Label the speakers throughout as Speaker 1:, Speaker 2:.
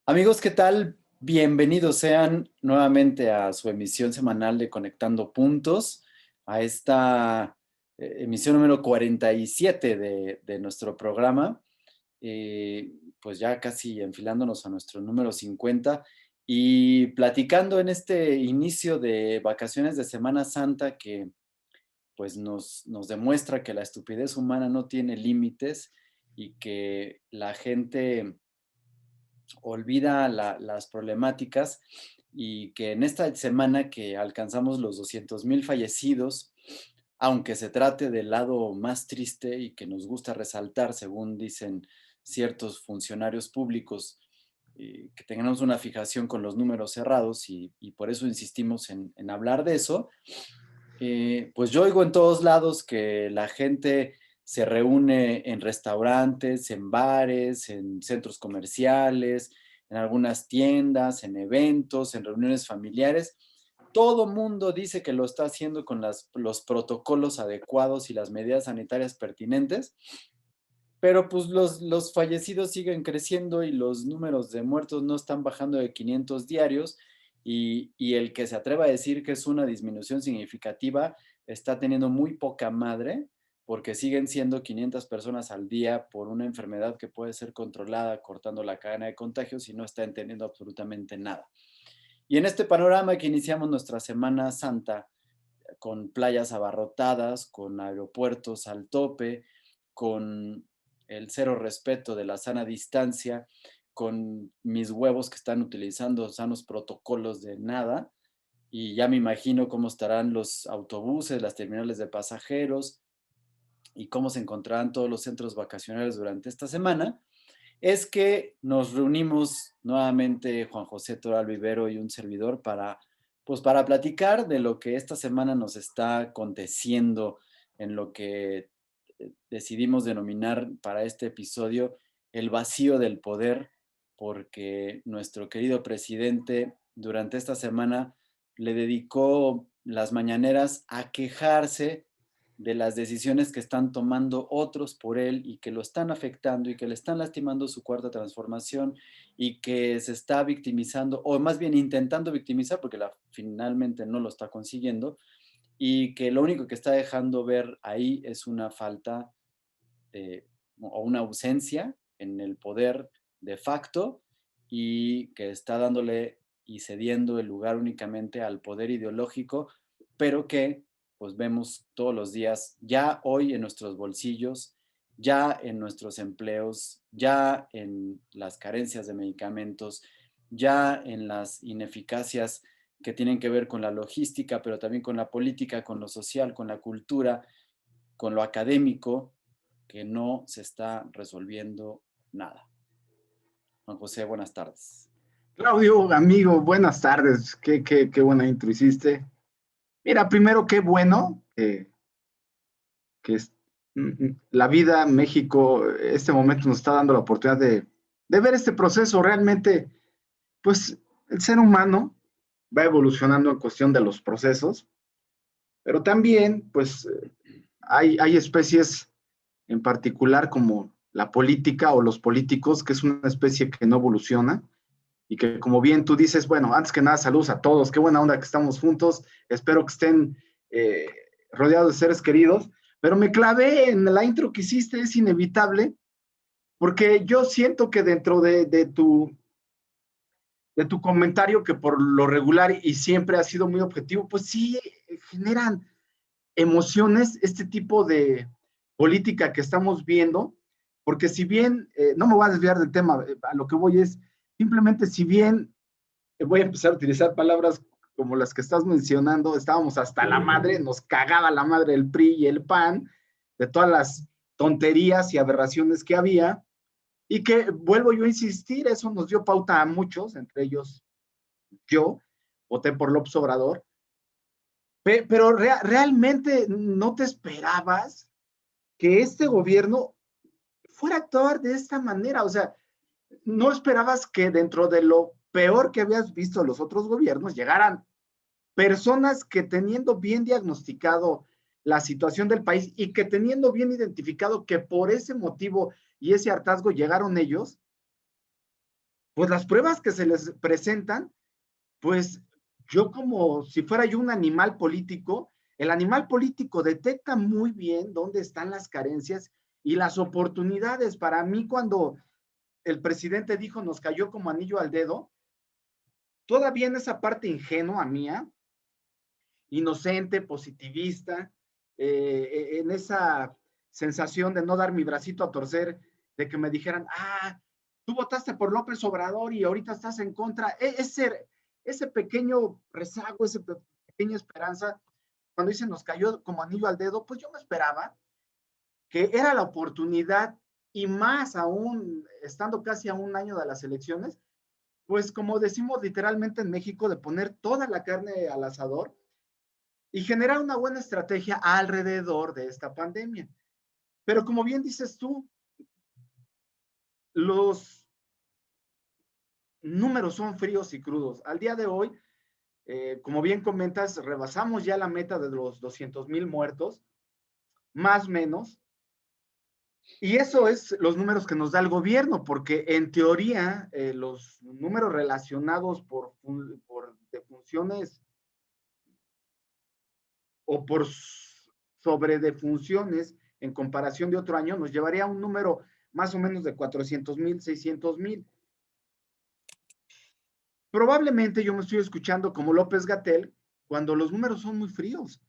Speaker 1: Amigos, ¿qué tal? Bienvenidos sean nuevamente a su emisión semanal de Conectando Puntos, a esta emisión número 47 de nuestro programa, pues ya casi enfilándonos a nuestro número 50 y platicando en este inicio de vacaciones de Semana Santa que pues nos demuestra que la estupidez humana no tiene límites y que la gente olvida las problemáticas y que en esta semana que alcanzamos los 200,000 fallecidos, aunque se trate del lado más triste y que nos gusta resaltar, según dicen ciertos funcionarios públicos, que tengamos una fijación con los números cerrados y por eso insistimos en hablar de eso. Pues yo oigo en todos lados que la gente se reúne en restaurantes, en bares, en centros comerciales, en algunas tiendas, en eventos, en reuniones familiares. Todo mundo dice que lo está haciendo con los protocolos adecuados y las medidas sanitarias pertinentes, pero pues los fallecidos siguen creciendo y los números de muertos no están bajando de 500 diarios y el que se atreva a decir que es una disminución significativa está teniendo muy poca madre porque siguen siendo 500 personas al día por una enfermedad que puede ser controlada cortando la cadena de contagios y no está entendiendo absolutamente nada. Y en este panorama que iniciamos nuestra Semana Santa con playas abarrotadas, con aeropuertos al tope, con el cero respeto de la sana distancia, con mis huevos que están utilizando sanos protocolos de nada, y ya me imagino cómo estarán los autobuses, las terminales de pasajeros y cómo se encontrarán todos los centros vacacionales durante esta semana, es que nos reunimos nuevamente Juan José Toral Vivero y un servidor pues para platicar de lo que esta semana nos está aconteciendo en lo que decidimos denominar para este episodio el vacío del poder, porque nuestro querido presidente durante esta semana le dedicó las mañaneras a quejarse de las decisiones que están tomando otros por él y que lo están afectando y que le están lastimando su cuarta transformación y que se está victimizando, o más bien intentando victimizar, porque finalmente no lo está consiguiendo, y que lo único que está dejando ver ahí es una falta o una ausencia en el poder de facto y que está dándole y cediendo el lugar únicamente al poder ideológico, pero que pues vemos todos los días, ya hoy en nuestros bolsillos, ya en nuestros empleos, ya en las carencias de medicamentos, ya en las ineficacias que tienen que ver con la logística, pero también con la política, con lo social, con la cultura, con lo académico, que no se está resolviendo nada. Juan José, buenas tardes.
Speaker 2: Claudio, amigo, buenas tardes. Qué buena intro hiciste. Mira, primero, qué bueno que la vida, México, este momento nos está dando la oportunidad de ver este proceso. Realmente, pues, el ser humano va evolucionando en cuestión de los procesos, pero también, pues, hay especies en particular como la política o los políticos, que es una especie que no evoluciona y que como bien tú dices, bueno, antes que nada, saludos a todos, qué buena onda que estamos juntos, espero que estén eh, rodeados de seres queridos, pero me clavé en la intro que hiciste, es inevitable, porque yo siento que dentro de tu comentario, que por lo regular y siempre ha sido muy objetivo, pues sí generan emociones este tipo de política que estamos viendo, porque si bien, no me voy a desviar del tema, a lo que voy es, simplemente si bien voy a empezar a utilizar palabras como las que estás mencionando, estábamos hasta la madre, nos cagaba la madre el PRI y el PAN, de todas las tonterías y aberraciones que había, y que, vuelvo yo a insistir, eso nos dio pauta a muchos, entre ellos yo, voté por López Obrador, pero realmente no te esperabas que este gobierno fuera a actuar de esta manera, o sea, no esperabas que dentro de lo peor que habías visto los otros gobiernos llegaran personas que teniendo bien diagnosticado la situación del país y que teniendo bien identificado que por ese motivo y ese hartazgo llegaron ellos, pues las pruebas que se les presentan, pues yo como si fuera yo un animal político, el animal político detecta muy bien dónde están las carencias y las oportunidades. Para mí, cuando el presidente dijo nos cayó como anillo al dedo, todavía en esa parte ingenua mía, inocente, positivista, en esa sensación de no dar mi bracito a torcer, de que me dijeran, tú votaste por López Obrador y ahorita estás en contra. Ese pequeño rezago, esa pequeña esperanza, cuando dicen nos cayó como anillo al dedo, pues yo me esperaba que era la oportunidad, y más aún estando casi a un año de las elecciones, pues como decimos literalmente en México, de poner toda la carne al asador y generar una buena estrategia alrededor de esta pandemia. Pero como bien dices tú, los números son fríos y crudos. Al día de hoy, como bien comentas, rebasamos ya la meta de los 200,000 muertos, más o menos, y eso es los números que nos da el gobierno, porque en teoría los números relacionados por defunciones o por sobredefunciones en comparación de otro año nos llevaría a un número más o menos de 400,000, 600,000. Probablemente yo me estoy escuchando como López Gatel cuando los números son muy fríos,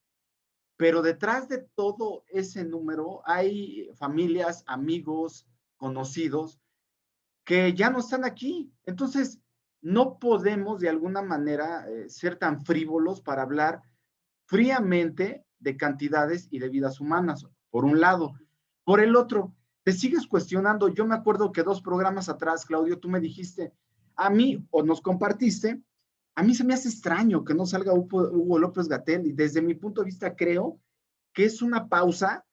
Speaker 2: pero detrás de todo ese número hay familias, amigos, conocidos que ya no están aquí. Entonces, no podemos de alguna manera ser tan frívolos para hablar fríamente de cantidades y de vidas humanas, por un lado. Por el otro, te sigues cuestionando. Yo me acuerdo que 2 programas atrás, Claudio, tú me dijiste, a mí, o nos compartiste, a mí se me hace extraño que no salga Hugo López Gatell, y desde mi punto de vista creo que es una pausa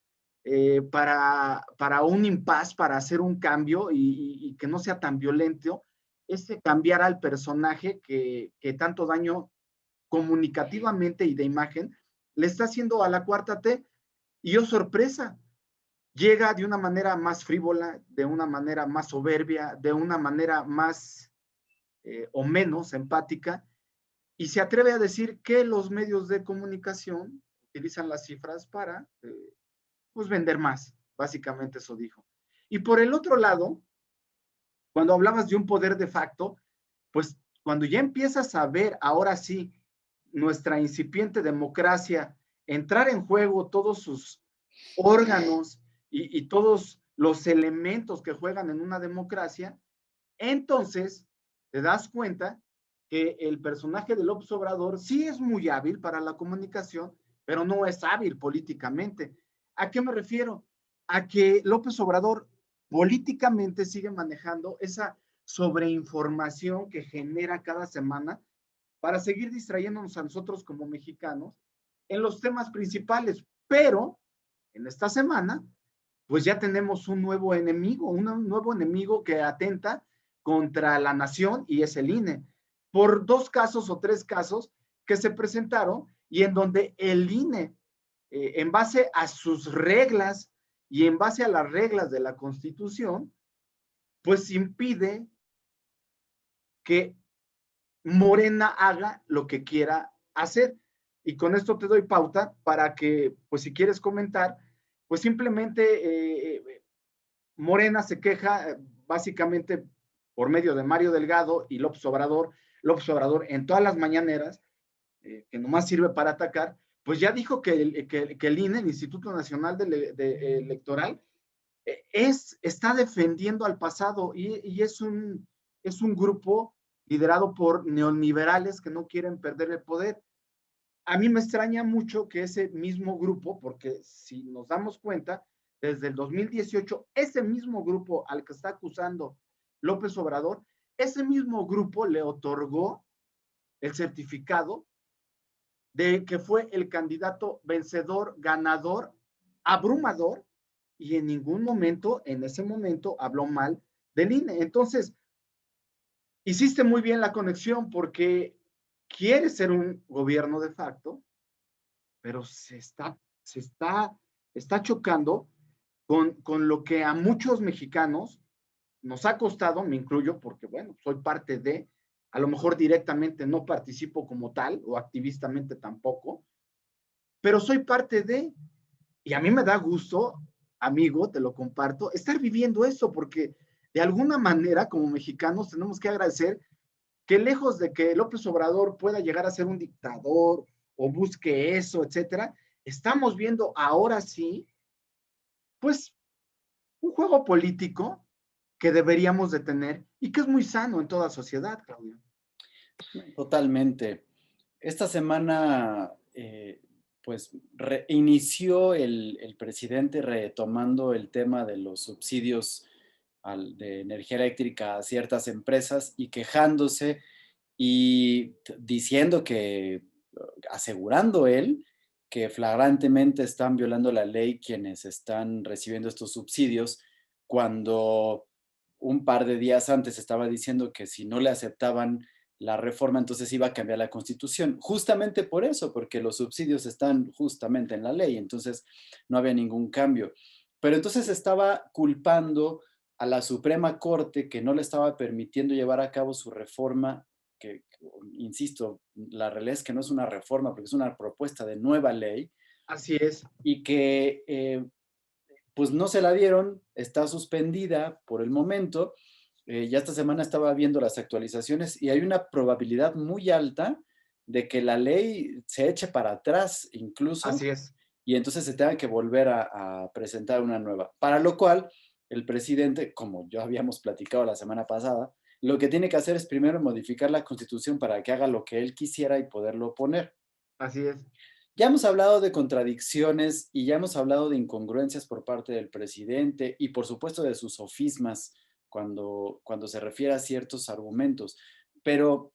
Speaker 2: para un impas, para hacer un cambio y que no sea tan violento, ese cambiar al personaje que tanto daño comunicativamente y de imagen le está haciendo a la cuarta T. Y oh sorpresa, llega de una manera más frívola, de una manera más soberbia, de una manera más o menos empática, y se atreve a decir que los medios de comunicación utilizan las cifras para pues vender más. Básicamente eso dijo. Y por el otro lado, cuando hablabas de un poder de facto, pues cuando ya empiezas a ver ahora sí nuestra incipiente democracia entrar en juego todos sus órganos y todos los elementos que juegan en una democracia, entonces te das cuenta que el personaje de López Obrador sí es muy hábil para la comunicación, pero no es hábil políticamente. ¿A qué me refiero? A que López Obrador políticamente sigue manejando esa sobreinformación que genera cada semana para seguir distrayéndonos a nosotros como mexicanos en los temas principales. Pero en esta semana, pues ya tenemos un nuevo enemigo, un nuevo enemigo que atenta contra la nación, y es el INE, por 2 casos o 3 casos que se presentaron y en donde el INE, en base a sus reglas y en base a las reglas de la Constitución, pues impide que Morena haga lo que quiera hacer. Y con esto te doy pauta para que, pues si quieres comentar, pues simplemente Morena se queja básicamente por medio de Mario Delgado y López Obrador en todas las mañaneras, que nomás sirve para atacar, pues ya dijo que el INE, el Instituto Nacional Electoral, está defendiendo al pasado y es un grupo liderado por neoliberales que no quieren perder el poder. A mí me extraña mucho que ese mismo grupo, porque si nos damos cuenta, desde el 2018, ese mismo grupo al que está acusando López Obrador, ese mismo grupo le otorgó el certificado de que fue el candidato vencedor, ganador, abrumador, y en ningún momento, en ese momento, habló mal del INE. Entonces, hiciste muy bien la conexión porque quiere ser un gobierno de facto, pero está chocando con lo que a muchos mexicanos nos ha costado, me incluyo, porque bueno, soy parte de, a lo mejor directamente no participo como tal o activistamente tampoco, pero soy parte de, y a mí me da gusto, amigo, te lo comparto, estar viviendo eso, porque de alguna manera como mexicanos tenemos que agradecer que lejos de que López Obrador pueda llegar a ser un dictador o busque eso, etcétera, estamos viendo ahora sí, pues, un juego político que deberíamos de tener y que es muy sano en toda sociedad, Claudio.
Speaker 1: Totalmente. Esta semana, pues, inició el presidente retomando el tema de los subsidios de energía eléctrica a ciertas empresas y quejándose y diciendo que, asegurando él, que flagrantemente están violando la ley quienes están recibiendo estos subsidios, cuando un par de días antes estaba diciendo que si no le aceptaban la reforma, entonces iba a cambiar la constitución. Justamente por eso, porque los subsidios están justamente en la ley, entonces no había ningún cambio. Pero entonces estaba culpando a la Suprema Corte que no le estaba permitiendo llevar a cabo su reforma, que, insisto, la realidad es que no es una reforma, porque es una propuesta de nueva ley,
Speaker 2: Así es.
Speaker 1: y que pues no se la dieron, está suspendida por el momento. Ya esta semana estaba viendo las actualizaciones y hay una probabilidad muy alta de que la ley se eche para atrás incluso
Speaker 2: Así es.
Speaker 1: y entonces se tenga que volver a presentar una nueva. Para lo cual, el presidente, como ya habíamos platicado la semana pasada, lo que tiene que hacer es primero modificar la constitución para que haga lo que él quisiera y poderlo poner.
Speaker 2: Así es.
Speaker 1: Ya hemos hablado de contradicciones y ya hemos hablado de incongruencias por parte del presidente y por supuesto de sus sofismas cuando se refiere a ciertos argumentos. Pero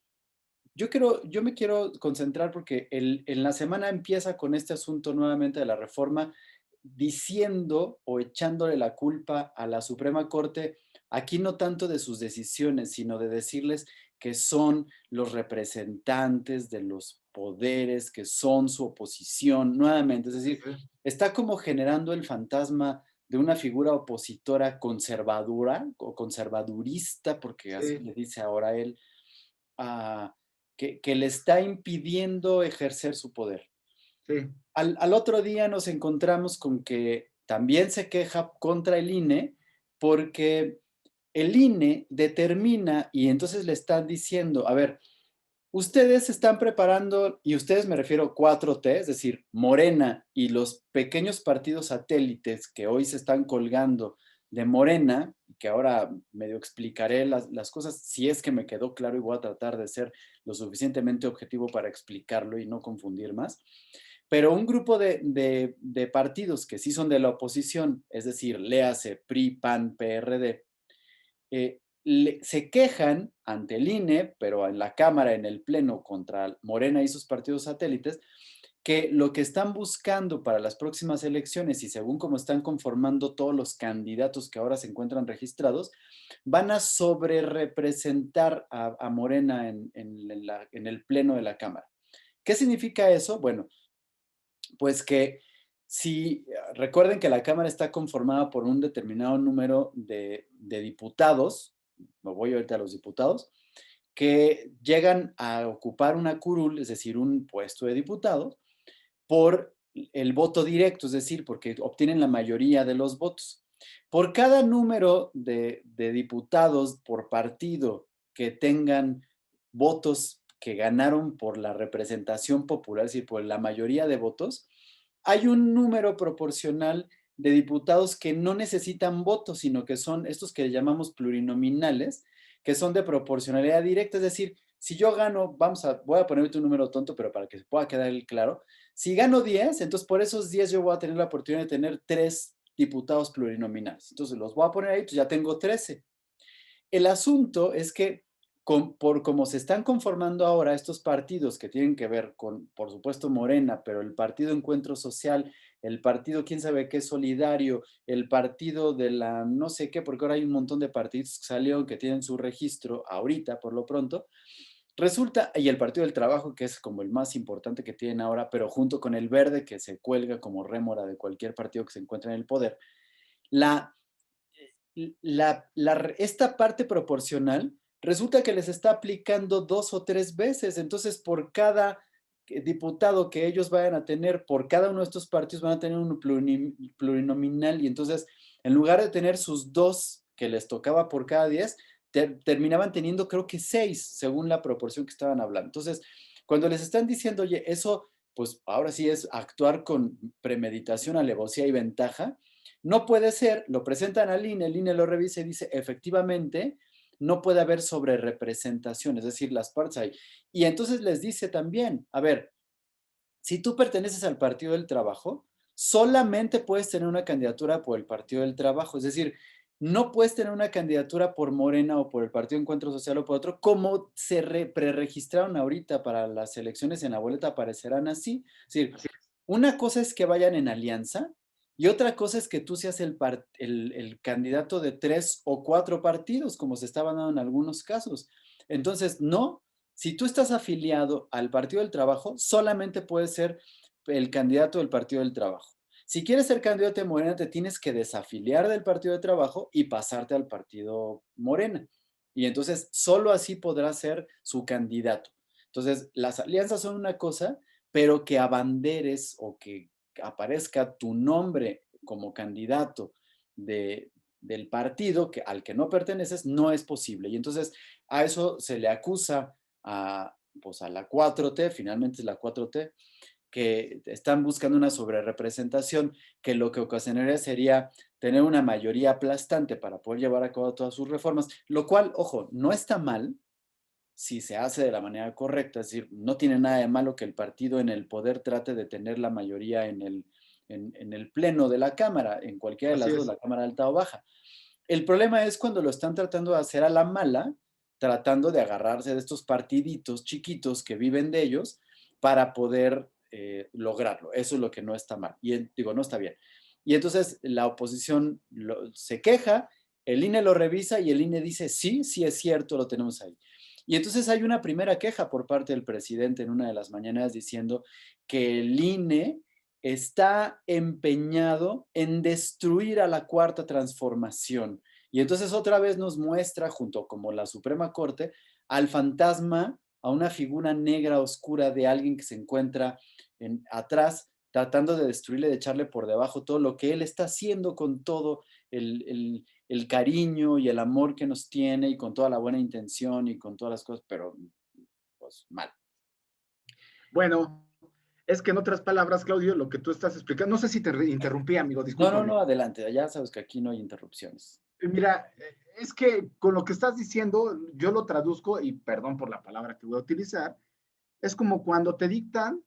Speaker 1: yo me quiero concentrar porque en la semana empieza con este asunto nuevamente de la reforma, diciendo o echándole la culpa a la Suprema Corte, aquí no tanto de sus decisiones, sino de decirles que son los representantes de los poderes, que son su oposición, nuevamente. Es decir,
Speaker 2: Sí,
Speaker 1: está como generando el fantasma de una figura opositora conservadora o conservadurista, porque así
Speaker 2: sí,
Speaker 1: le dice ahora él, a que le está impidiendo ejercer su poder.
Speaker 2: sí,
Speaker 1: Al otro día nos encontramos con que también se queja contra el INE porque el INE determina y entonces le están diciendo, a ver, ustedes se están preparando, y ustedes me refiero 4T, es decir, Morena y los pequeños partidos satélites que hoy se están colgando de Morena, que ahora medio explicaré las cosas, si es que me quedó claro y voy a tratar de ser lo suficientemente objetivo para explicarlo y no confundir más. Pero un grupo de partidos que sí son de la oposición, es decir, léase PRI, PAN, PRD, se quejan ante el INE, pero en la Cámara, en el Pleno, contra Morena y sus partidos satélites, que lo que están buscando para las próximas elecciones y según cómo están conformando todos los candidatos que ahora se encuentran registrados, van a sobrerepresentar a Morena en el Pleno de la Cámara. ¿Qué significa eso? Bueno, pues que si recuerden que la Cámara está conformada por un determinado número de diputados, me voy ahorita a los diputados, que llegan a ocupar una curul, es decir, un puesto de diputado, por el voto directo, es decir, porque obtienen la mayoría de los votos. Por cada número de diputados por partido que tengan votos que ganaron por la representación popular, es decir, por la mayoría de votos, hay un número proporcional de diputados que no necesitan votos, sino que son estos que llamamos plurinominales, que son de proporcionalidad directa, es decir, si yo gano, voy a ponerte un número tonto, pero para que se pueda quedar claro, si gano 10, entonces por esos 10 yo voy a tener la oportunidad de tener 3 diputados plurinominales. Entonces los voy a poner ahí, pues ya tengo 13. El asunto es que por cómo se están conformando ahora estos partidos que tienen que ver con, por supuesto, Morena, pero el Partido Encuentro Social, el partido, quién sabe qué, Solidario, el partido de la no sé qué, porque ahora hay un montón de partidos que salieron que tienen su registro ahorita, por lo pronto, resulta, y el Partido del Trabajo, que es como el más importante que tienen ahora, pero junto con el Verde, que se cuelga como rémora de cualquier partido que se encuentre en el poder, la esta parte proporcional resulta que les está aplicando 2 o 3 veces. Entonces, por cada diputado que ellos vayan a tener, por cada uno de estos partidos van a tener un plurinominal, y entonces, en lugar de tener sus 2 que les tocaba por cada 10, terminaban teniendo creo que 6, según la proporción que estaban hablando. Entonces, cuando les están diciendo, oye, eso, pues ahora sí es actuar con premeditación, alevosía y ventaja, no puede ser, lo presentan al INE, el INE lo revisa y dice, efectivamente, no puede haber sobrerepresentación, es decir, las partes hay. Y entonces les dice también, a ver, si tú perteneces al Partido del Trabajo, solamente puedes tener una candidatura por el Partido del Trabajo, es decir, no puedes tener una candidatura por Morena o por el Partido Encuentro Social o por otro, como se preregistraron ahorita para las elecciones en la boleta, aparecerán así. Es decir,
Speaker 2: Así
Speaker 1: una cosa es que vayan en alianza y otra cosa es que tú seas el candidato de 3 o 4 partidos, como se estaban dando en algunos casos. Entonces, no, si tú estás afiliado al Partido del Trabajo, solamente puedes ser el candidato del Partido del Trabajo. Si quieres ser candidato de Morena, te tienes que desafiliar del Partido de Trabajo y pasarte al Partido Morena. Y entonces solo así podrás ser su candidato. Entonces, las alianzas son una cosa, pero que abanderes o que aparezca tu nombre como candidato del partido al que no perteneces, no es posible. Y entonces a eso se le acusa pues a la 4T, finalmente es la 4T, que están buscando una sobrerepresentación, que lo que ocasionaría sería tener una mayoría aplastante para poder llevar a cabo todas sus reformas, lo cual, ojo, no está mal si se hace de la manera correcta, es decir, no tiene nada de malo que el partido en el poder trate de tener la mayoría en el pleno de la Cámara, en cualquiera de las dos,
Speaker 2: es.
Speaker 1: la Cámara alta o baja. El problema es cuando lo están tratando de hacer a la mala, tratando de agarrarse de estos partiditos chiquitos que viven de ellos para poder lograrlo. Eso es lo que no está mal. Y digo, no está bien. Y entonces la oposición se queja, el INE lo revisa y el INE dice, sí, sí es cierto, lo tenemos ahí. Y entonces hay una primera queja por parte del presidente en una de las mañanas diciendo que el INE está empeñado en destruir a la cuarta transformación. Y entonces otra vez nos muestra, junto como la Suprema Corte, al fantasma, a una figura negra oscura de alguien que se encuentra atrás, tratando de destruirle, de echarle por debajo todo lo que él está haciendo con todo el cariño y el amor que nos tiene y con toda la buena intención y con todas las cosas, pero pues mal.
Speaker 2: Bueno, es que en otras palabras, Claudio, lo que tú estás explicando, no sé si te interrumpí, amigo, discúlpame.
Speaker 1: No, adelante, ya sabes que aquí no hay interrupciones.
Speaker 2: Mira, es que con lo que estás diciendo, yo lo traduzco, y perdón por la palabra que voy a utilizar, es como cuando te dictan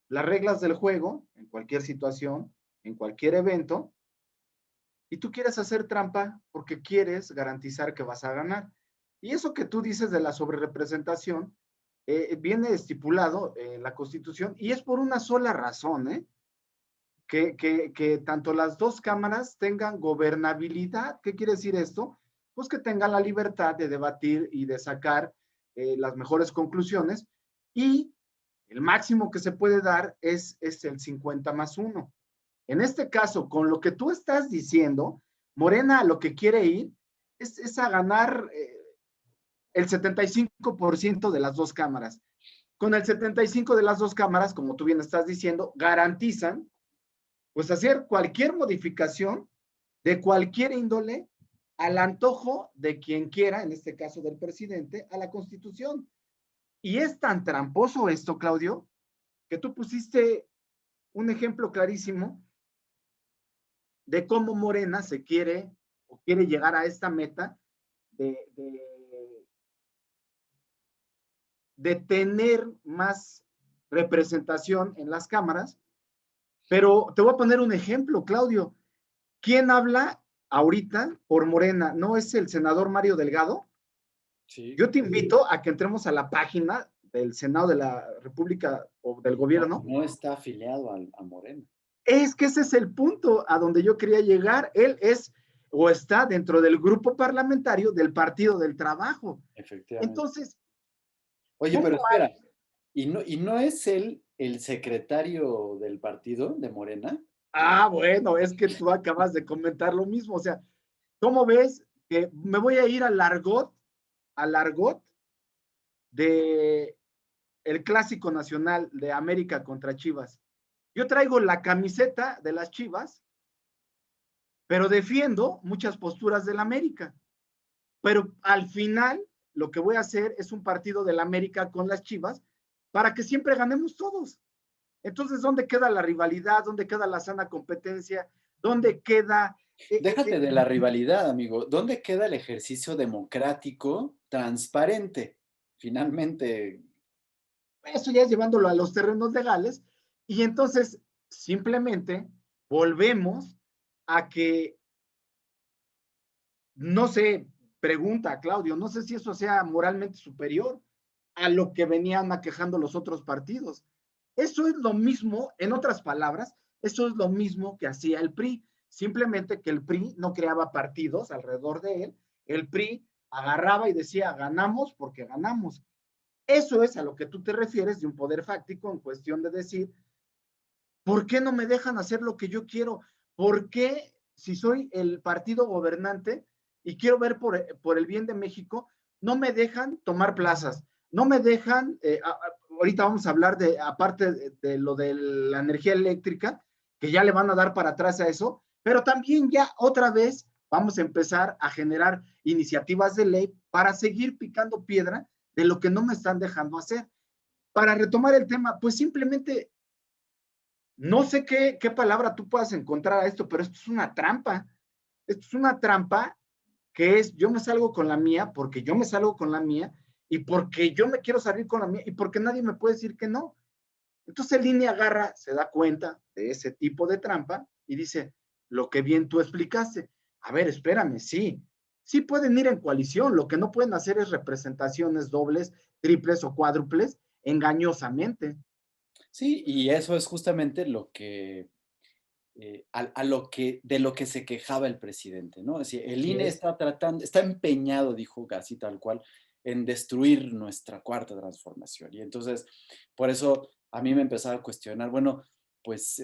Speaker 2: las reglas del juego, en cualquier situación, en cualquier evento, y tú quieres hacer trampa porque quieres garantizar que vas a ganar. Y eso que tú dices de la sobrerepresentación viene estipulado en la Constitución y es por una sola razón, que tanto las dos cámaras tengan gobernabilidad. ¿Qué quiere decir esto? Pues que tengan la libertad de debatir y de sacar las mejores conclusiones y el máximo que se puede dar es el 50+1. En este caso, con lo que tú estás diciendo, Morena lo que quiere ir es a ganar el 75% de las dos cámaras. Con el 75% de las dos cámaras, como tú bien estás diciendo, garantizan pues hacer cualquier modificación de cualquier índole al antojo de quien quiera, en este caso del presidente, a la Constitución. Y es tan tramposo esto, Claudio, que tú pusiste un ejemplo clarísimo de cómo Morena se quiere o quiere llegar a esta meta de tener más representación en las cámaras. Pero te voy a poner un ejemplo, Claudio. ¿Quién habla ahorita por Morena? ¿No es el senador Mario Delgado?
Speaker 1: Sí.
Speaker 2: Yo te invito a que entremos a la página del Senado de la República o del gobierno.
Speaker 1: No está afiliado a Morena.
Speaker 2: Es que ese es el punto a donde yo quería llegar. Él es o está dentro del grupo parlamentario del Partido del Trabajo.
Speaker 1: Efectivamente.
Speaker 2: Entonces,
Speaker 1: Oye,
Speaker 2: ¿cómo
Speaker 1: pero
Speaker 2: hay?
Speaker 1: espera, ¿y no es él el secretario del partido de Morena?
Speaker 2: Ah, bueno, es que tú acabas de comentar lo mismo. O sea, ¿Cómo ves? Que me voy a ir al argot de el clásico nacional de América contra Chivas. Yo traigo la camiseta de las Chivas, pero defiendo muchas posturas del América. Pero al final, lo que voy a hacer es un partido del América con las Chivas para que siempre ganemos todos. Entonces, ¿dónde queda la rivalidad? ¿Dónde queda la sana competencia? ¿Dónde queda?
Speaker 1: Déjate de la rivalidad, amigo. ¿Dónde queda el ejercicio democrático, transparente? Finalmente,
Speaker 2: Eso ya es llevándolo a los terrenos legales. Y entonces, simplemente volvemos a que, no sé, pregunta Claudio, no sé si eso sea moralmente superior a lo que venían aquejando los otros partidos. Eso es lo mismo, en otras palabras, eso es lo mismo que hacía el PRI, simplemente que el PRI no creaba partidos alrededor de él, el PRI agarraba y decía, ganamos porque ganamos. Eso es a lo que tú te refieres de un poder fáctico en cuestión de decir, ¿por qué no me dejan hacer lo que yo quiero? ¿Por qué, si soy el partido gobernante y quiero ver por el bien de México, no me dejan tomar plazas? No me dejan, ahorita vamos a hablar de, aparte de lo de la energía eléctrica, que ya le van a dar para atrás a eso, pero también ya otra vez vamos a empezar a generar iniciativas de ley para seguir picando piedra de lo que no me están dejando hacer. Para retomar el tema, pues simplemente no sé qué palabra tú puedas encontrar a esto, pero esto es una trampa. Esto es una trampa que es yo me salgo con la mía porque yo me salgo con la mía y porque yo me quiero salir con la mía y porque nadie me puede decir que no. Entonces el línea agarra, se da cuenta de ese tipo de trampa y dice, lo que bien tú explicaste. A ver, espérame, sí, sí pueden ir en coalición, lo que no pueden hacer es representaciones dobles, triples o cuádruples engañosamente.
Speaker 1: sí, y eso es justamente lo que, a lo que, de lo que se quejaba el presidente, ¿no? Es decir, el
Speaker 2: Así
Speaker 1: INE
Speaker 2: es.
Speaker 1: está tratando, está empeñado, dijo así tal cual, en destruir nuestra cuarta transformación. Y entonces, por eso a mí me empezaba a cuestionar, bueno, pues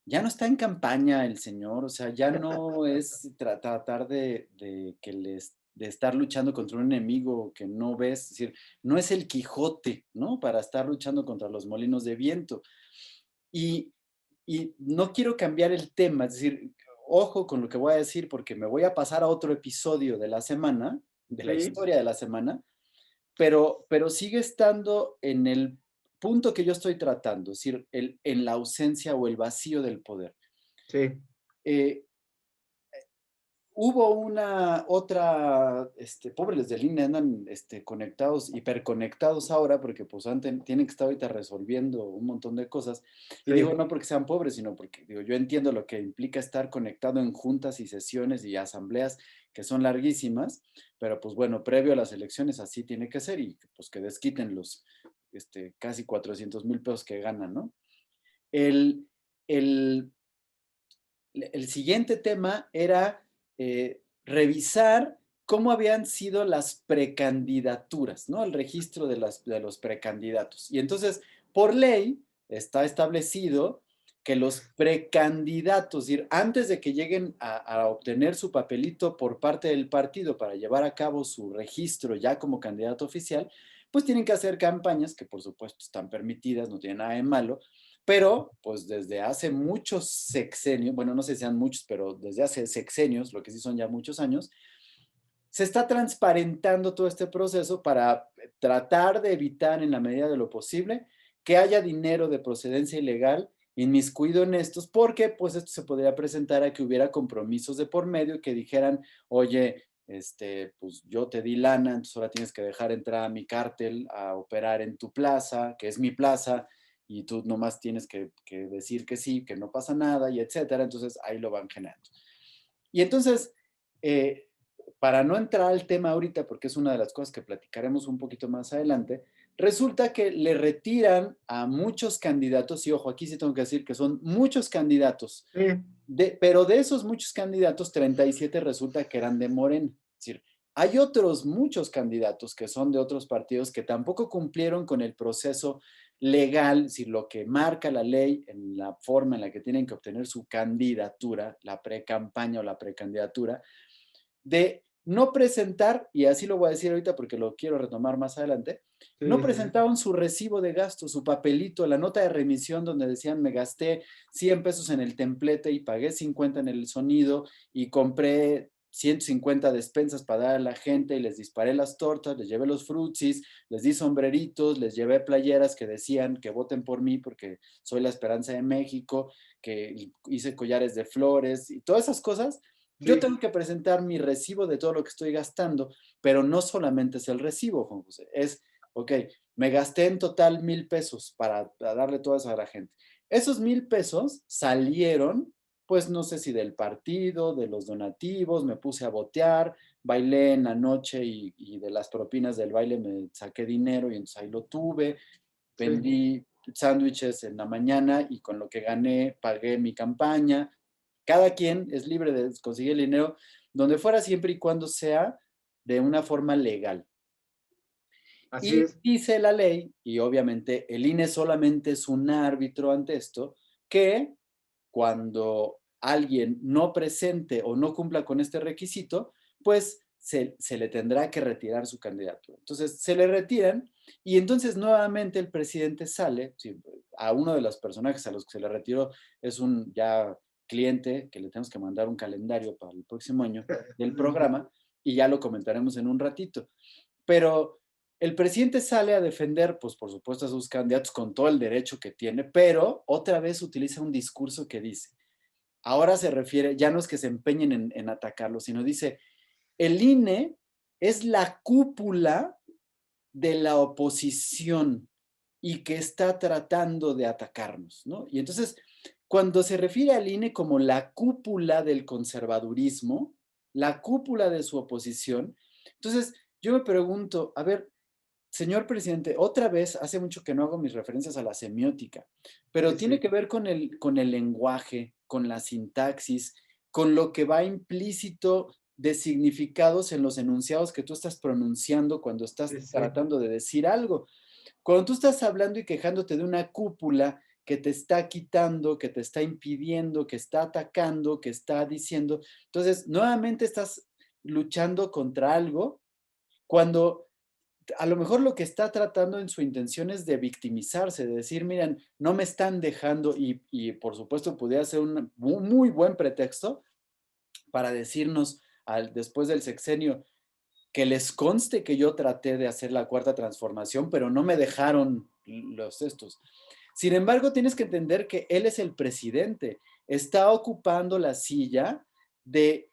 Speaker 1: ya no está en campaña el señor, o sea, ya no es tratar de que les de estar luchando contra un enemigo que no ves, es decir, no es el Quijote, ¿no? Para estar luchando contra los molinos de viento. Y, y no quiero cambiar el tema, es decir, ojo con lo que voy a decir porque me voy a pasar a otro episodio de la semana, de la
Speaker 2: Sí,
Speaker 1: historia de la semana, pero sigue estando en el punto que yo estoy tratando, es decir, en la ausencia o el vacío del poder.
Speaker 2: sí.
Speaker 1: Eh, Hubo una otra, pobres de línea andan conectados, hiperconectados ahora, porque pues tienen que estar ahorita resolviendo un montón de cosas. Y digo,
Speaker 2: Sí,
Speaker 1: no porque sean pobres, sino porque digo, yo entiendo lo que implica estar conectado en juntas y sesiones y asambleas que son larguísimas, pero pues bueno, previo a las elecciones así tiene que ser y pues que desquiten los casi 400,000 pesos que ganan, ¿no? El, el, el siguiente tema era revisar cómo habían sido las precandidaturas, ¿no? El registro de los precandidatos. Y entonces, por ley, está establecido que los precandidatos, es decir, antes de que lleguen a obtener su papelito por parte del partido para llevar a cabo su registro ya como candidato oficial, pues tienen que hacer campañas que por supuesto están permitidas, no tienen nada de malo, pero, pues desde hace muchos sexenios, bueno, no sé si sean muchos, pero desde hace sexenios, lo que sí son ya muchos años, se está transparentando todo este proceso para tratar de evitar en la medida de lo posible que haya dinero de procedencia ilegal inmiscuido en estos, porque pues esto se podría presentar a que hubiera compromisos de por medio que dijeran, oye, pues yo te di lana, entonces ahora tienes que dejar entrar a mi cártel a operar en tu plaza, que es mi plaza, y tú nomás tienes que decir que sí, que no pasa nada, y etcétera. Entonces ahí lo van generando. Y entonces, eh, para no entrar al tema ahorita, porque es una de las cosas que platicaremos un poquito más adelante, resulta que le retiran a muchos candidatos, y ojo, aquí sí tengo que decir que son muchos candidatos,
Speaker 2: sí,
Speaker 1: pero de esos muchos candidatos, 37 resulta que eran de Morena. Es decir, Hay otros muchos candidatos que son de otros partidos que tampoco cumplieron con el proceso legal, si lo que marca la ley en la forma en la que tienen que obtener su candidatura, la precampaña o la precandidatura, de no presentar, y así lo voy a decir ahorita porque lo quiero retomar más adelante, no
Speaker 2: Sí, sí, sí.
Speaker 1: presentaban su recibo de gasto, su papelito, la nota de remisión donde decían me gasté 100 pesos en el templete y pagué 50 en el sonido y compré 150 despensas para dar a la gente y les disparé las tortas, les llevé los frutsis, les di sombreritos, les llevé playeras que decían que voten por mí porque soy la esperanza de México, que hice collares de flores y todas esas cosas. Yo
Speaker 2: Sí,
Speaker 1: tengo que presentar mi recibo de todo lo que estoy gastando, pero no solamente es el recibo, Juan José, es, ok, me gasté en total 1,000 pesos para darle todo eso a la gente. Esos 1,000 pesos salieron, pues no sé si del partido, de los donativos, me puse a botear, bailé en la noche y de las propinas del baile me saqué dinero y entonces ahí lo tuve,
Speaker 2: sí.
Speaker 1: vendí sándwiches en la mañana y con lo que gané pagué mi campaña. Cada quien es libre de conseguir el dinero donde fuera siempre y cuando sea de una forma legal.
Speaker 2: Así
Speaker 1: Y
Speaker 2: es.
Speaker 1: dice la ley, y obviamente el INE solamente es un árbitro ante esto, que cuando alguien no presente o no cumpla con este requisito, pues se le tendrá que retirar su candidatura. Entonces se le retiran y entonces nuevamente el presidente sale, sí, a uno de los personajes a los que se le retiró es un ya cliente que le tenemos que mandar un calendario para el próximo año del programa y ya lo comentaremos en un ratito. Pero el presidente sale a defender, pues por supuesto, a sus candidatos con todo el derecho que tiene, pero otra vez utiliza un discurso que dice, ahora se refiere, ya no es que se empeñen en atacarlo, sino dice, el INE es la cúpula de la oposición y que está tratando de atacarnos, ¿no? Y entonces, cuando se refiere al INE como la cúpula del conservadurismo, la cúpula de su oposición, entonces yo me pregunto, a ver, señor presidente, otra vez, hace mucho que no hago mis referencias a la semiótica,
Speaker 2: Sí,
Speaker 1: pero tiene
Speaker 2: sí.
Speaker 1: que ver con el lenguaje, con la sintaxis, con lo que va implícito de significados en los enunciados que tú estás pronunciando cuando estás
Speaker 2: Sí, sí.
Speaker 1: tratando de decir algo. Cuando tú estás hablando y quejándote de una cúpula que te está quitando, que te está impidiendo, que está atacando, que está diciendo, entonces nuevamente estás luchando contra algo cuando a lo mejor lo que está tratando en su intención es de victimizarse, de decir, miren, no me están dejando y por supuesto pudiera ser un muy buen pretexto para decirnos después del sexenio que les conste que yo traté de hacer la cuarta transformación, pero no me dejaron los estos. Sin embargo, tienes que entender que él es el presidente, está ocupando la silla de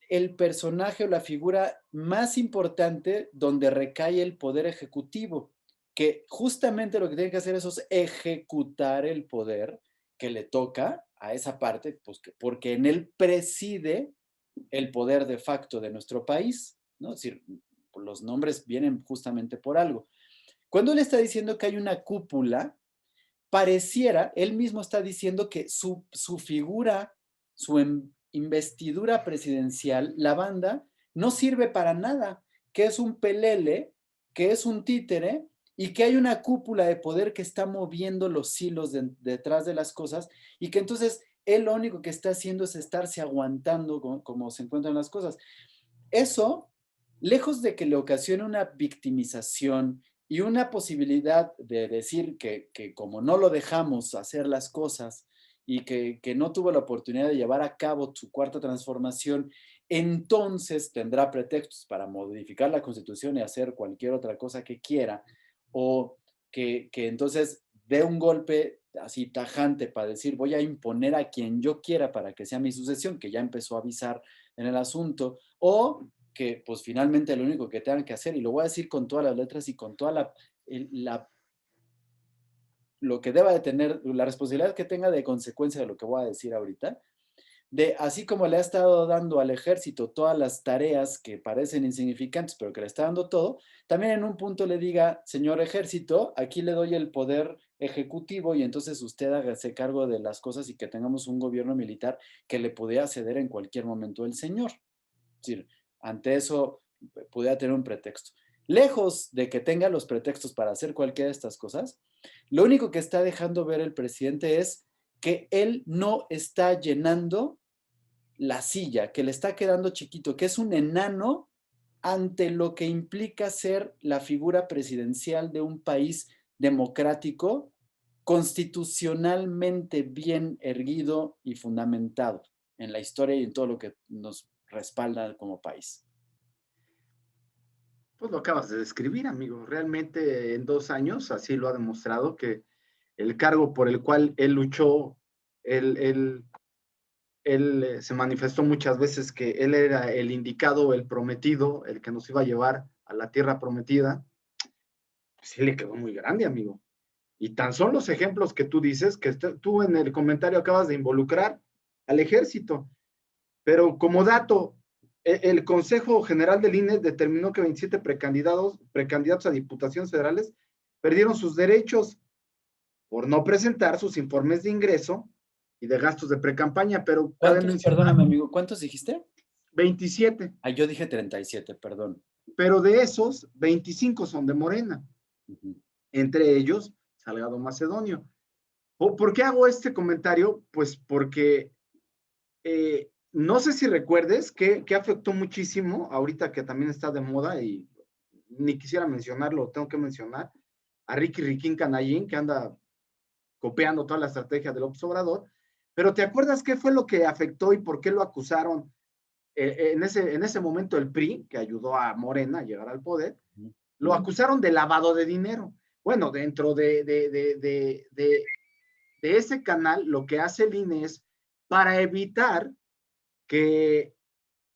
Speaker 1: el personaje o la figura más importante donde recae el poder ejecutivo, que justamente lo que tiene que hacer eso es ejecutar el poder que le toca a esa parte, pues porque en él preside el poder de facto de nuestro país, ¿no? Es decir, los nombres vienen justamente por algo. Cuando él está diciendo que hay una cúpula, pareciera, él mismo está diciendo que su figura, su investidura presidencial, la banda, no sirve para nada, que es un pelele, que es un títere y que hay una cúpula de poder que está moviendo los hilos detrás de las cosas y que entonces él lo único que está haciendo es estarse aguantando como se encuentran las cosas. Eso, lejos de que le ocasione una victimización y una posibilidad de decir que como no lo dejamos hacer las cosas y que no tuvo la oportunidad de llevar a cabo su cuarta transformación, entonces tendrá pretextos para modificar la constitución y hacer cualquier otra cosa que quiera, o que entonces dé un golpe así tajante para decir voy a imponer a quien yo quiera para que sea mi sucesión, que ya empezó a avisar en el asunto, o que pues finalmente lo único que tengan que hacer, y lo voy a decir con todas las letras y con toda lo que deba de tener, la responsabilidad que tenga de consecuencia de lo que voy a decir ahorita, de así como le ha estado dando al ejército todas las tareas que parecen insignificantes, pero que le está dando todo, también en un punto le diga, señor ejército, aquí le doy el poder ejecutivo y entonces usted hágase cargo de las cosas y que tengamos un gobierno militar que le pudiera ceder en cualquier momento el señor. Es decir, ante eso pudiera tener un pretexto. Lejos de que tenga los pretextos para hacer cualquiera de estas cosas, lo único que está dejando ver el presidente es que él no está llenando la silla, que le está quedando chiquito, que es un enano ante lo que implica ser la figura presidencial de un país democrático, constitucionalmente bien erguido y fundamentado en la historia y en todo lo que nos respalda como país.
Speaker 2: Pues lo acabas de describir, amigo. Realmente en 2 años así lo ha demostrado que el cargo por el cual él luchó, él, él, él se manifestó muchas veces que él era el indicado, el prometido, el que nos iba a llevar a la tierra prometida, pues sí le quedó muy grande, amigo. Y tan son los ejemplos que tú dices, que tú en el comentario acabas de involucrar al ejército. Pero como dato, el Consejo General del INE determinó que 27 precandidatos a diputaciones federales perdieron sus derechos por no presentar sus informes de ingreso y de gastos de precampaña, pero cabe
Speaker 1: ¿Cuántos,
Speaker 2: mencionar
Speaker 1: perdóname amigo, cuántos dijiste?
Speaker 2: 27,
Speaker 1: Ah, yo dije 37, perdón.
Speaker 2: pero de esos, 25 son de Morena, entre ellos Salgado Macedonio. ¿Por qué hago este comentario? Pues porque no sé si recuerdes que afectó muchísimo, ahorita que también está de moda y ni quisiera mencionarlo, tengo que mencionar, a Ricky Riquín Canallín, que anda copiando toda la estrategia del López Obrador, pero ¿te acuerdas qué fue lo que afectó y por qué lo acusaron en ese momento el PRI, que ayudó a Morena a llegar al poder? Lo acusaron de lavado de dinero. Bueno, dentro de ese canal, lo que hace el INE es para evitar que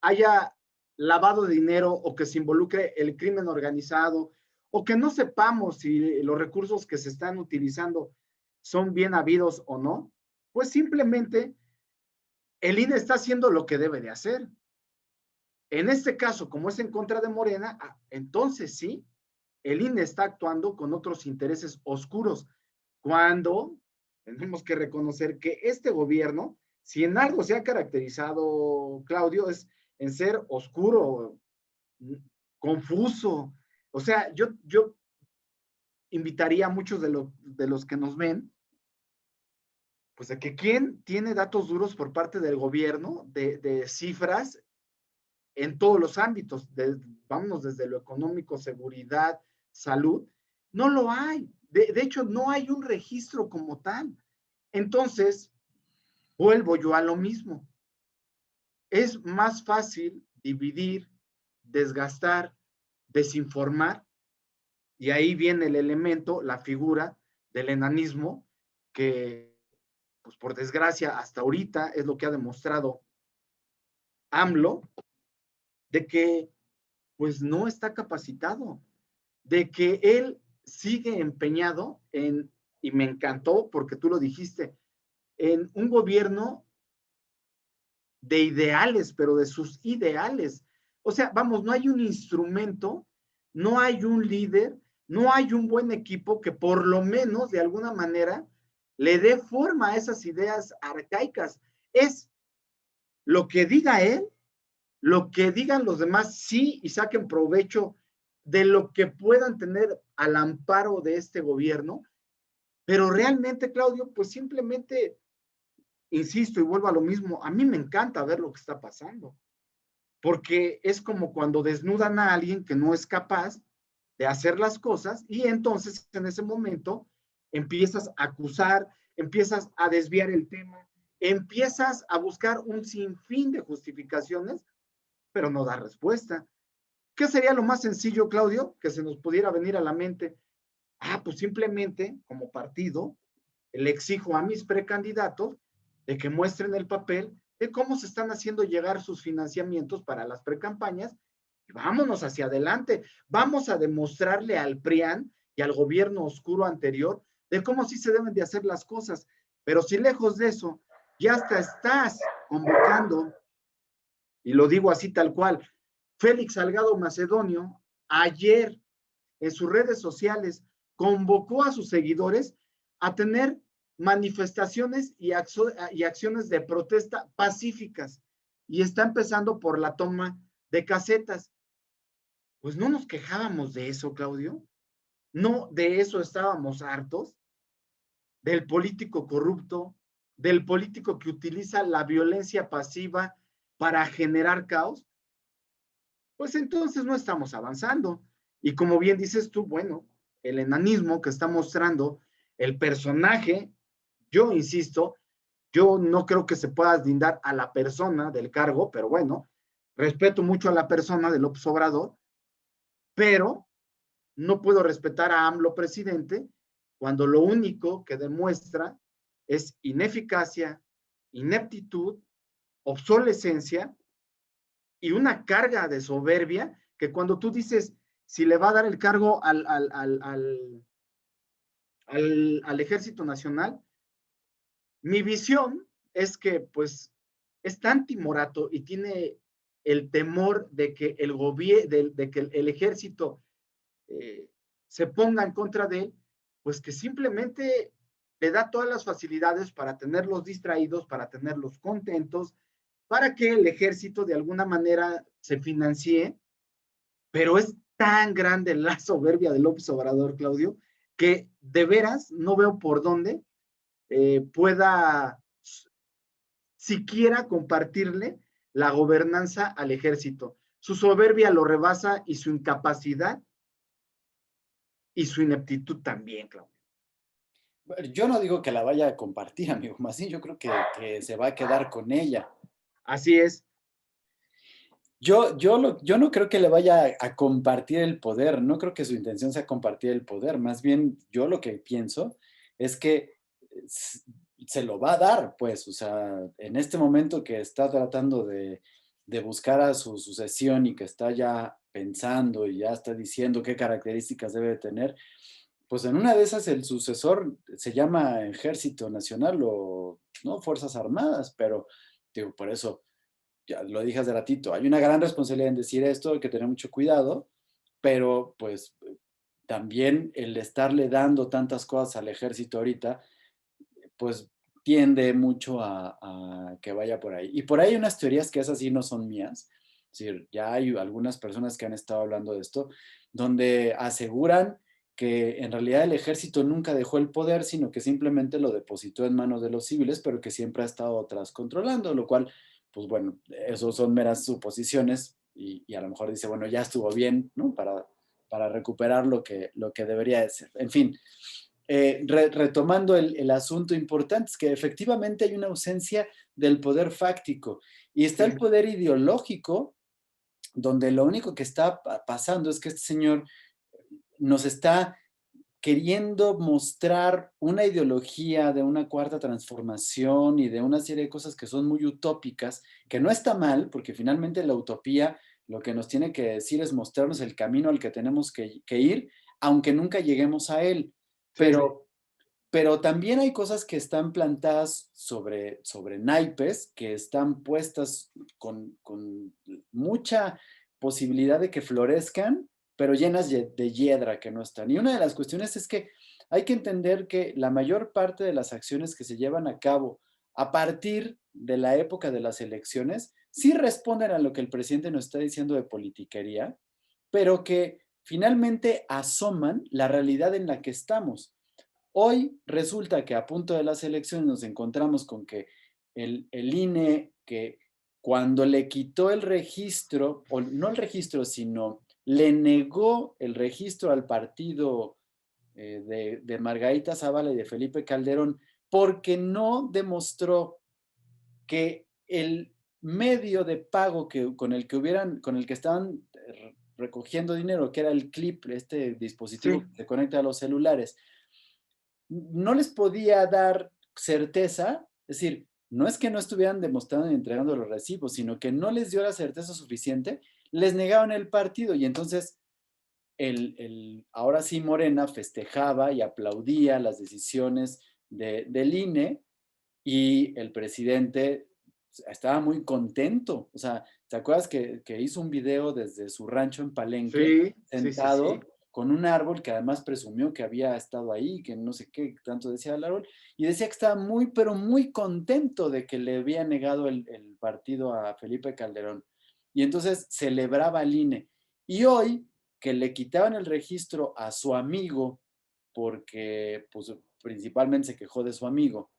Speaker 2: haya lavado de dinero o que se involucre el crimen organizado o que no sepamos si los recursos que se están utilizando son bien habidos o no, pues simplemente el INE está haciendo lo que debe de hacer. En este caso, como es en contra de Morena, entonces sí, el INE está actuando con otros intereses oscuros, cuando tenemos que reconocer que este gobierno, si en algo se ha caracterizado, Claudio, es en ser oscuro, confuso. O sea, yo invitaría a muchos de los que nos ven, pues a que quién tiene datos duros por parte del gobierno de cifras en todos los ámbitos, vámonos desde lo económico, seguridad, salud, no lo hay. De hecho, no hay un registro como tal. Entonces, vuelvo yo a lo mismo. Es más fácil dividir, desgastar, desinformar, y ahí viene el elemento, la figura del enanismo, que, pues por desgracia, hasta ahorita es lo que ha demostrado AMLO, de que pues no está capacitado, de que él sigue empeñado en, y me encantó porque tú lo dijiste, en un gobierno de ideales, pero de sus ideales. O sea, vamos, no hay un instrumento, no hay un líder, no hay un buen equipo que por lo menos de alguna manera le dé forma a esas ideas arcaicas. Es lo que diga él, lo que digan los demás, sí, y saquen provecho de lo que puedan tener al amparo de este gobierno, pero realmente, Claudio, pues simplemente, insisto y vuelvo a lo mismo, a mí me encanta ver lo que está pasando, porque es como cuando desnudan a alguien que no es capaz de hacer las cosas y entonces en ese momento empiezas a acusar, empiezas a desviar el tema, empiezas a buscar un sinfín de justificaciones, pero no da respuesta. ¿Qué sería lo más sencillo, Claudio, que se nos pudiera venir a la mente? Pues simplemente, como partido, le exijo a mis precandidatos de que muestren el papel de cómo se están haciendo llegar sus financiamientos para las precampañas y vámonos hacia adelante. Vamos a demostrarle al PRIAN y al gobierno oscuro anterior de cómo sí se deben de hacer las cosas. Pero si lejos de eso ya hasta estás convocando, y lo digo así tal cual, Félix Salgado Macedonio ayer en sus redes sociales convocó a sus seguidores a tener manifestaciones y acciones de protesta pacíficas y está empezando por la toma de casetas. pues no nos quejábamos de eso, Claudio. No, de eso estábamos hartos, del político corrupto, del político que utiliza la violencia pasiva para generar caos. Pues entonces no estamos avanzando. Y como bien dices tú, bueno, el enanismo que está mostrando el personaje, yo insisto, yo no creo que se pueda lindar a la persona del cargo, pero bueno, respeto mucho a la persona de López Obrador, pero no puedo respetar a AMLO presidente cuando lo único que demuestra es ineficacia, ineptitud, obsolescencia y una carga de soberbia que cuando tú dices si le va a dar el cargo al Ejército Nacional, mi visión es que pues es tan timorato y tiene el temor de que el gobierno, de que el ejército eh, se ponga en contra de él, pues que simplemente le da todas las facilidades para tenerlos distraídos, para tenerlos contentos, para que el ejército de alguna manera se financie, pero es tan grande la soberbia de López Obrador, Claudio, que de veras no veo por dónde pueda siquiera compartirle la gobernanza al ejército. Su soberbia lo rebasa y su incapacidad y su ineptitud también, Claudio.
Speaker 1: Yo no digo que la vaya a compartir, amigo, más bien yo creo que se va a quedar con ella.
Speaker 2: Así es.
Speaker 1: Yo no creo que le vaya a compartir el poder, no creo que su intención sea compartir el poder, más bien yo lo que pienso es que se lo va a dar, pues, o sea, en este momento que está tratando de buscar a su sucesión y que está ya pensando y ya está diciendo qué características debe de tener, pues en una de esas el sucesor se llama Ejército Nacional o no Fuerzas Armadas, pero digo, por eso ya lo dije hace ratito, hay una gran responsabilidad en decir esto, hay que tener mucho cuidado, pero pues también el estarle dando tantas cosas al ejército ahorita, pues tiende mucho a que vaya por ahí. Y por ahí hay unas teorías que esas sí no son mías, es decir, ya hay algunas personas que han estado hablando de esto, donde aseguran que en realidad el ejército nunca dejó el poder, sino que simplemente lo depositó en manos de los civiles, pero que siempre ha estado atrás controlando, lo cual, pues bueno, eso son meras suposiciones y a lo mejor dice, bueno, ya estuvo bien, ¿no? Para recuperar lo que debería de ser. En fin, retomando el asunto importante, es que efectivamente hay una ausencia del poder fáctico y está
Speaker 2: Sí.
Speaker 1: el poder ideológico, donde lo único que está pasando es que este señor nos está queriendo mostrar una ideología de una cuarta transformación y de una serie de cosas que son muy utópicas, que no está mal, porque finalmente la utopía lo que nos tiene que decir es mostrarnos el camino al que tenemos que ir, aunque nunca lleguemos a él.
Speaker 2: Sí, sí.
Speaker 1: Pero también hay cosas que están plantadas sobre naipes, que están puestas con mucha posibilidad de que florezcan, pero llenas de hiedra que no están. Y una de las cuestiones es que hay que entender que la mayor parte de las acciones que se llevan a cabo a partir de la época de las elecciones sí responden a lo que el presidente nos está diciendo de politiquería, pero que finalmente asoman la realidad en la que estamos. Hoy resulta que a punto de las elecciones nos encontramos con que el INE, que cuando le quitó el registro, o no el registro, sino le negó el registro al partido de Margarita Zavala y de Felipe Calderón, porque no demostró que el medio de pago con el que estaban recogiendo dinero, que era el clip, este dispositivo
Speaker 2: Sí,
Speaker 1: que se conecta a los celulares, no les podía dar certeza, es decir, no es que no estuvieran demostrando y entregando los recibos, sino que no les dio la certeza suficiente, les negaron el partido y entonces ahora sí Morena festejaba y aplaudía las decisiones del INE y el presidente estaba muy contento. O sea, ¿te acuerdas que hizo un video desde su rancho en Palenque,
Speaker 2: sí, sí, sí, sí.
Speaker 1: sentado con un árbol que además presumió que había estado ahí, que no sé qué tanto decía el árbol, y decía que estaba muy, pero muy contento de que le había negado el partido a Felipe Calderón. Y entonces celebraba al INE. Y hoy, que le quitaban el registro a su amigo, porque pues, principalmente se quejó de su amigo,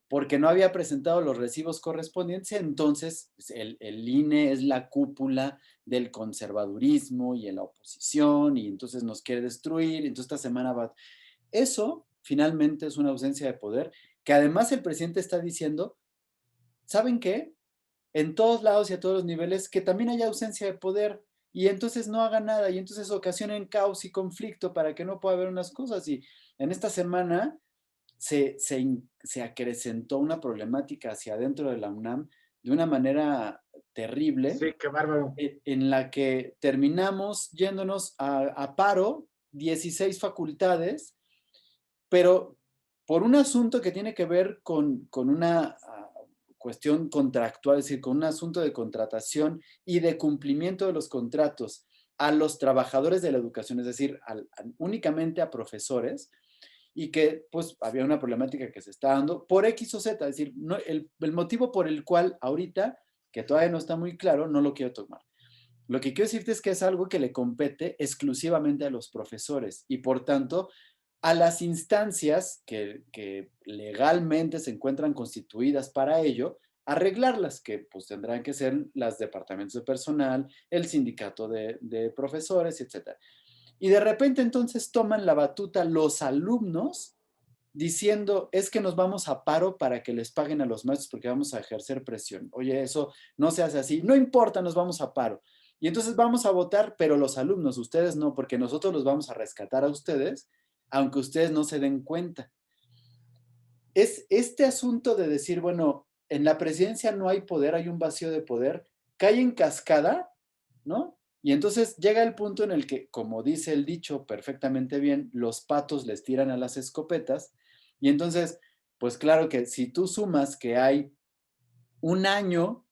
Speaker 1: porque no había presentado los recibos correspondientes, entonces pues, el INE es la cúpula del conservadurismo y en la oposición, y entonces nos quiere destruir, entonces esta semana va... Eso finalmente es una ausencia de poder, que además el presidente está diciendo, ¿saben qué? En todos lados y a todos los niveles, que también haya ausencia de poder, y entonces no haga nada, y entonces ocasionen caos y conflicto para que no pueda haber unas cosas. Y en esta semana se acrecentó una problemática hacia adentro de la UNAM de una manera terrible,
Speaker 2: Sí, qué bárbaro.
Speaker 1: en la que terminamos yéndonos a paro 16 facultades, pero por un asunto que tiene que ver con una cuestión contractual, es decir, con un asunto de contratación y de cumplimiento de los contratos a los trabajadores de la educación, es decir, únicamente a profesores, y que pues había una problemática que se está dando por X o Z, es decir, no, el motivo por el cual ahorita, que todavía no está muy claro, no lo quiero tomar. Lo que quiero decirte es que es algo que le compete exclusivamente a los profesores y por tanto a las instancias que legalmente se encuentran constituidas para ello, arreglarlas, que pues tendrán que ser los departamentos de personal, el sindicato de profesores, etc. Y de repente entonces toman la batuta los alumnos diciendo, es que nos vamos a paro para que les paguen a los maestros porque vamos a ejercer presión. Oye, eso no se hace así. No importa, nos vamos a paro. Y entonces vamos a votar, pero los alumnos, ustedes no, porque nosotros los vamos a rescatar a ustedes, aunque ustedes no se den cuenta. Es este asunto de decir, bueno, en la presidencia no hay poder, hay un vacío de poder, cae en cascada, ¿no? Y entonces llega el punto en el que, como dice el dicho perfectamente bien, los patos les tiran a las escopetas. Y entonces, pues claro que si tú sumas que hay un año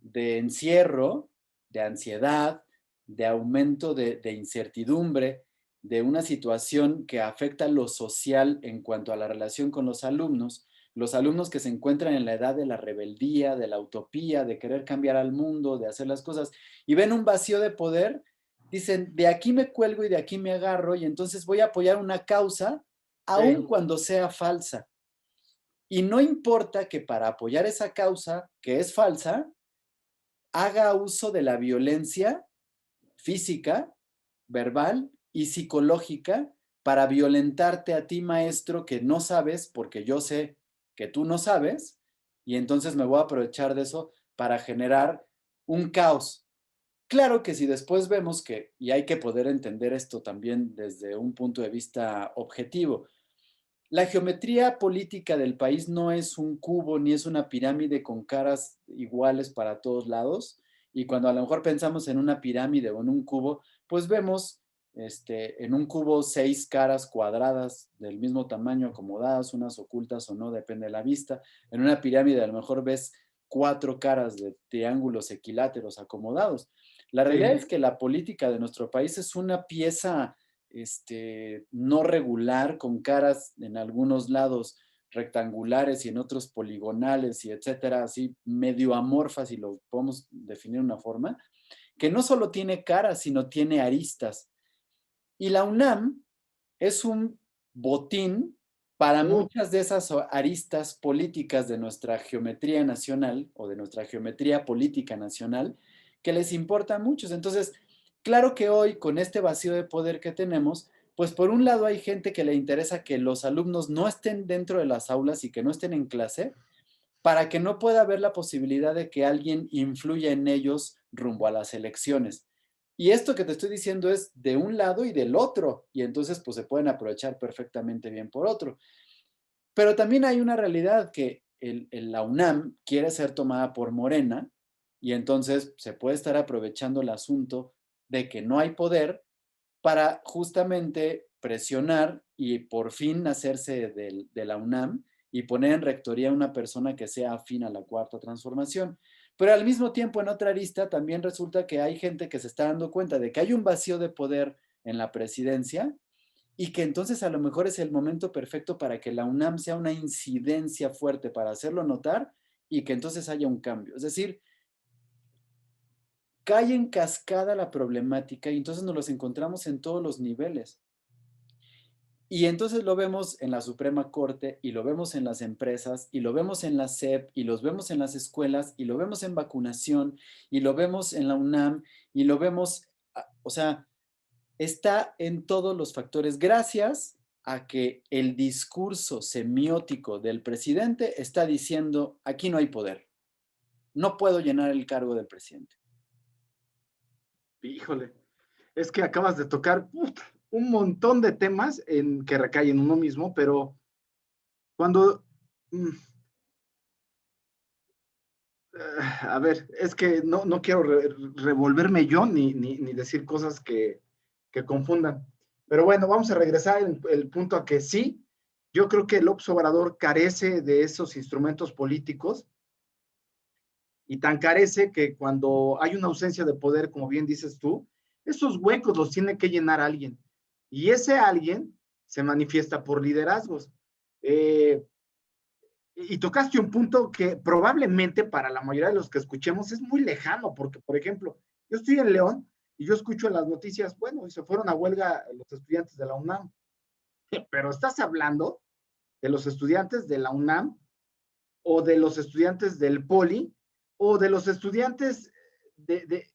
Speaker 1: de encierro, de ansiedad, de aumento de incertidumbre, de una situación que afecta lo social en cuanto a la relación con los alumnos que se encuentran en la edad de la rebeldía, de la utopía, de querer cambiar al mundo, de hacer las cosas, y ven un vacío de poder, dicen, de aquí me cuelgo y de aquí me agarro, y entonces voy a apoyar una causa, aun
Speaker 2: Sí,
Speaker 1: cuando sea falsa. Y no importa que para apoyar esa causa, que es falsa, haga uso de la violencia física, verbal y psicológica para violentarte a ti, maestro, que no sabes, porque yo sé que tú no sabes, y entonces me voy a aprovechar de eso para generar un caos. Claro que si después vemos que, y hay que poder entender esto también desde un punto de vista objetivo, la geometría política del país no es un cubo ni es una pirámide con caras iguales para todos lados. Y cuando a lo mejor pensamos en una pirámide o en un cubo, pues vemos en un cubo 6 caras cuadradas del mismo tamaño acomodadas, unas ocultas o no, depende de la vista. En una pirámide a lo mejor ves 4 caras de triángulos equiláteros acomodados. La realidad
Speaker 2: sí.
Speaker 1: es que la política de nuestro país es una pieza no regular, con caras en algunos lados rectangulares y en otros poligonales y etcétera, así medio amorfas, si lo podemos definir de una forma, que no solo tiene caras, sino tiene aristas. Y la UNAM es un botín para
Speaker 2: Uh,
Speaker 1: muchas de esas aristas políticas de nuestra geometría nacional o de nuestra geometría política nacional que les importa a muchos. Entonces, claro que hoy con este vacío de poder que tenemos, pues por un lado hay gente que le interesa que los alumnos no estén dentro de las aulas y que no estén en clase para que no pueda haber la posibilidad de que alguien influya en ellos rumbo a las elecciones. Y esto que te estoy diciendo es de un lado y del otro, y entonces pues se pueden aprovechar perfectamente bien por otro. Pero también hay una realidad que la UNAM quiere ser tomada por Morena y entonces se puede estar aprovechando el asunto de que no hay poder para justamente presionar y por fin hacerse de la UNAM y poner en rectoría a una persona que sea afín a la cuarta transformación. Pero al mismo tiempo, en otra arista, también resulta que hay gente que se está dando cuenta de que hay un vacío de poder en la presidencia y que entonces a lo mejor es el momento perfecto para que la UNAM sea una incidencia fuerte para hacerlo notar y que entonces haya un cambio. Es decir, cae en cascada la problemática y entonces nos los encontramos en todos los niveles. Y entonces lo vemos en la Suprema Corte y lo vemos en las empresas y lo vemos en la SEP y los vemos en las escuelas y lo vemos en vacunación y lo vemos en la UNAM y lo vemos, o sea, está en todos los factores gracias a que el discurso semiótico del presidente está diciendo, aquí no hay poder, no puedo llenar el cargo del presidente.
Speaker 2: Híjole, es que acabas de tocar un montón de temas que recaen en uno mismo, pero cuando, a ver, es que no quiero revolverme yo ni decir cosas que confundan. Pero bueno, vamos a regresar el punto a que sí, yo creo que López Obrador carece de esos instrumentos políticos y tan carece que cuando hay una ausencia de poder, como bien dices tú, esos huecos los tiene que llenar alguien. Y ese alguien se manifiesta por liderazgos. Y tocaste un punto que probablemente para la mayoría de los que escuchemos es muy lejano, porque, por ejemplo, yo estoy en León y yo escucho en las noticias, bueno, y se fueron a huelga los estudiantes de la UNAM, pero estás hablando de los estudiantes de la UNAM o de los estudiantes del Poli o de los estudiantes de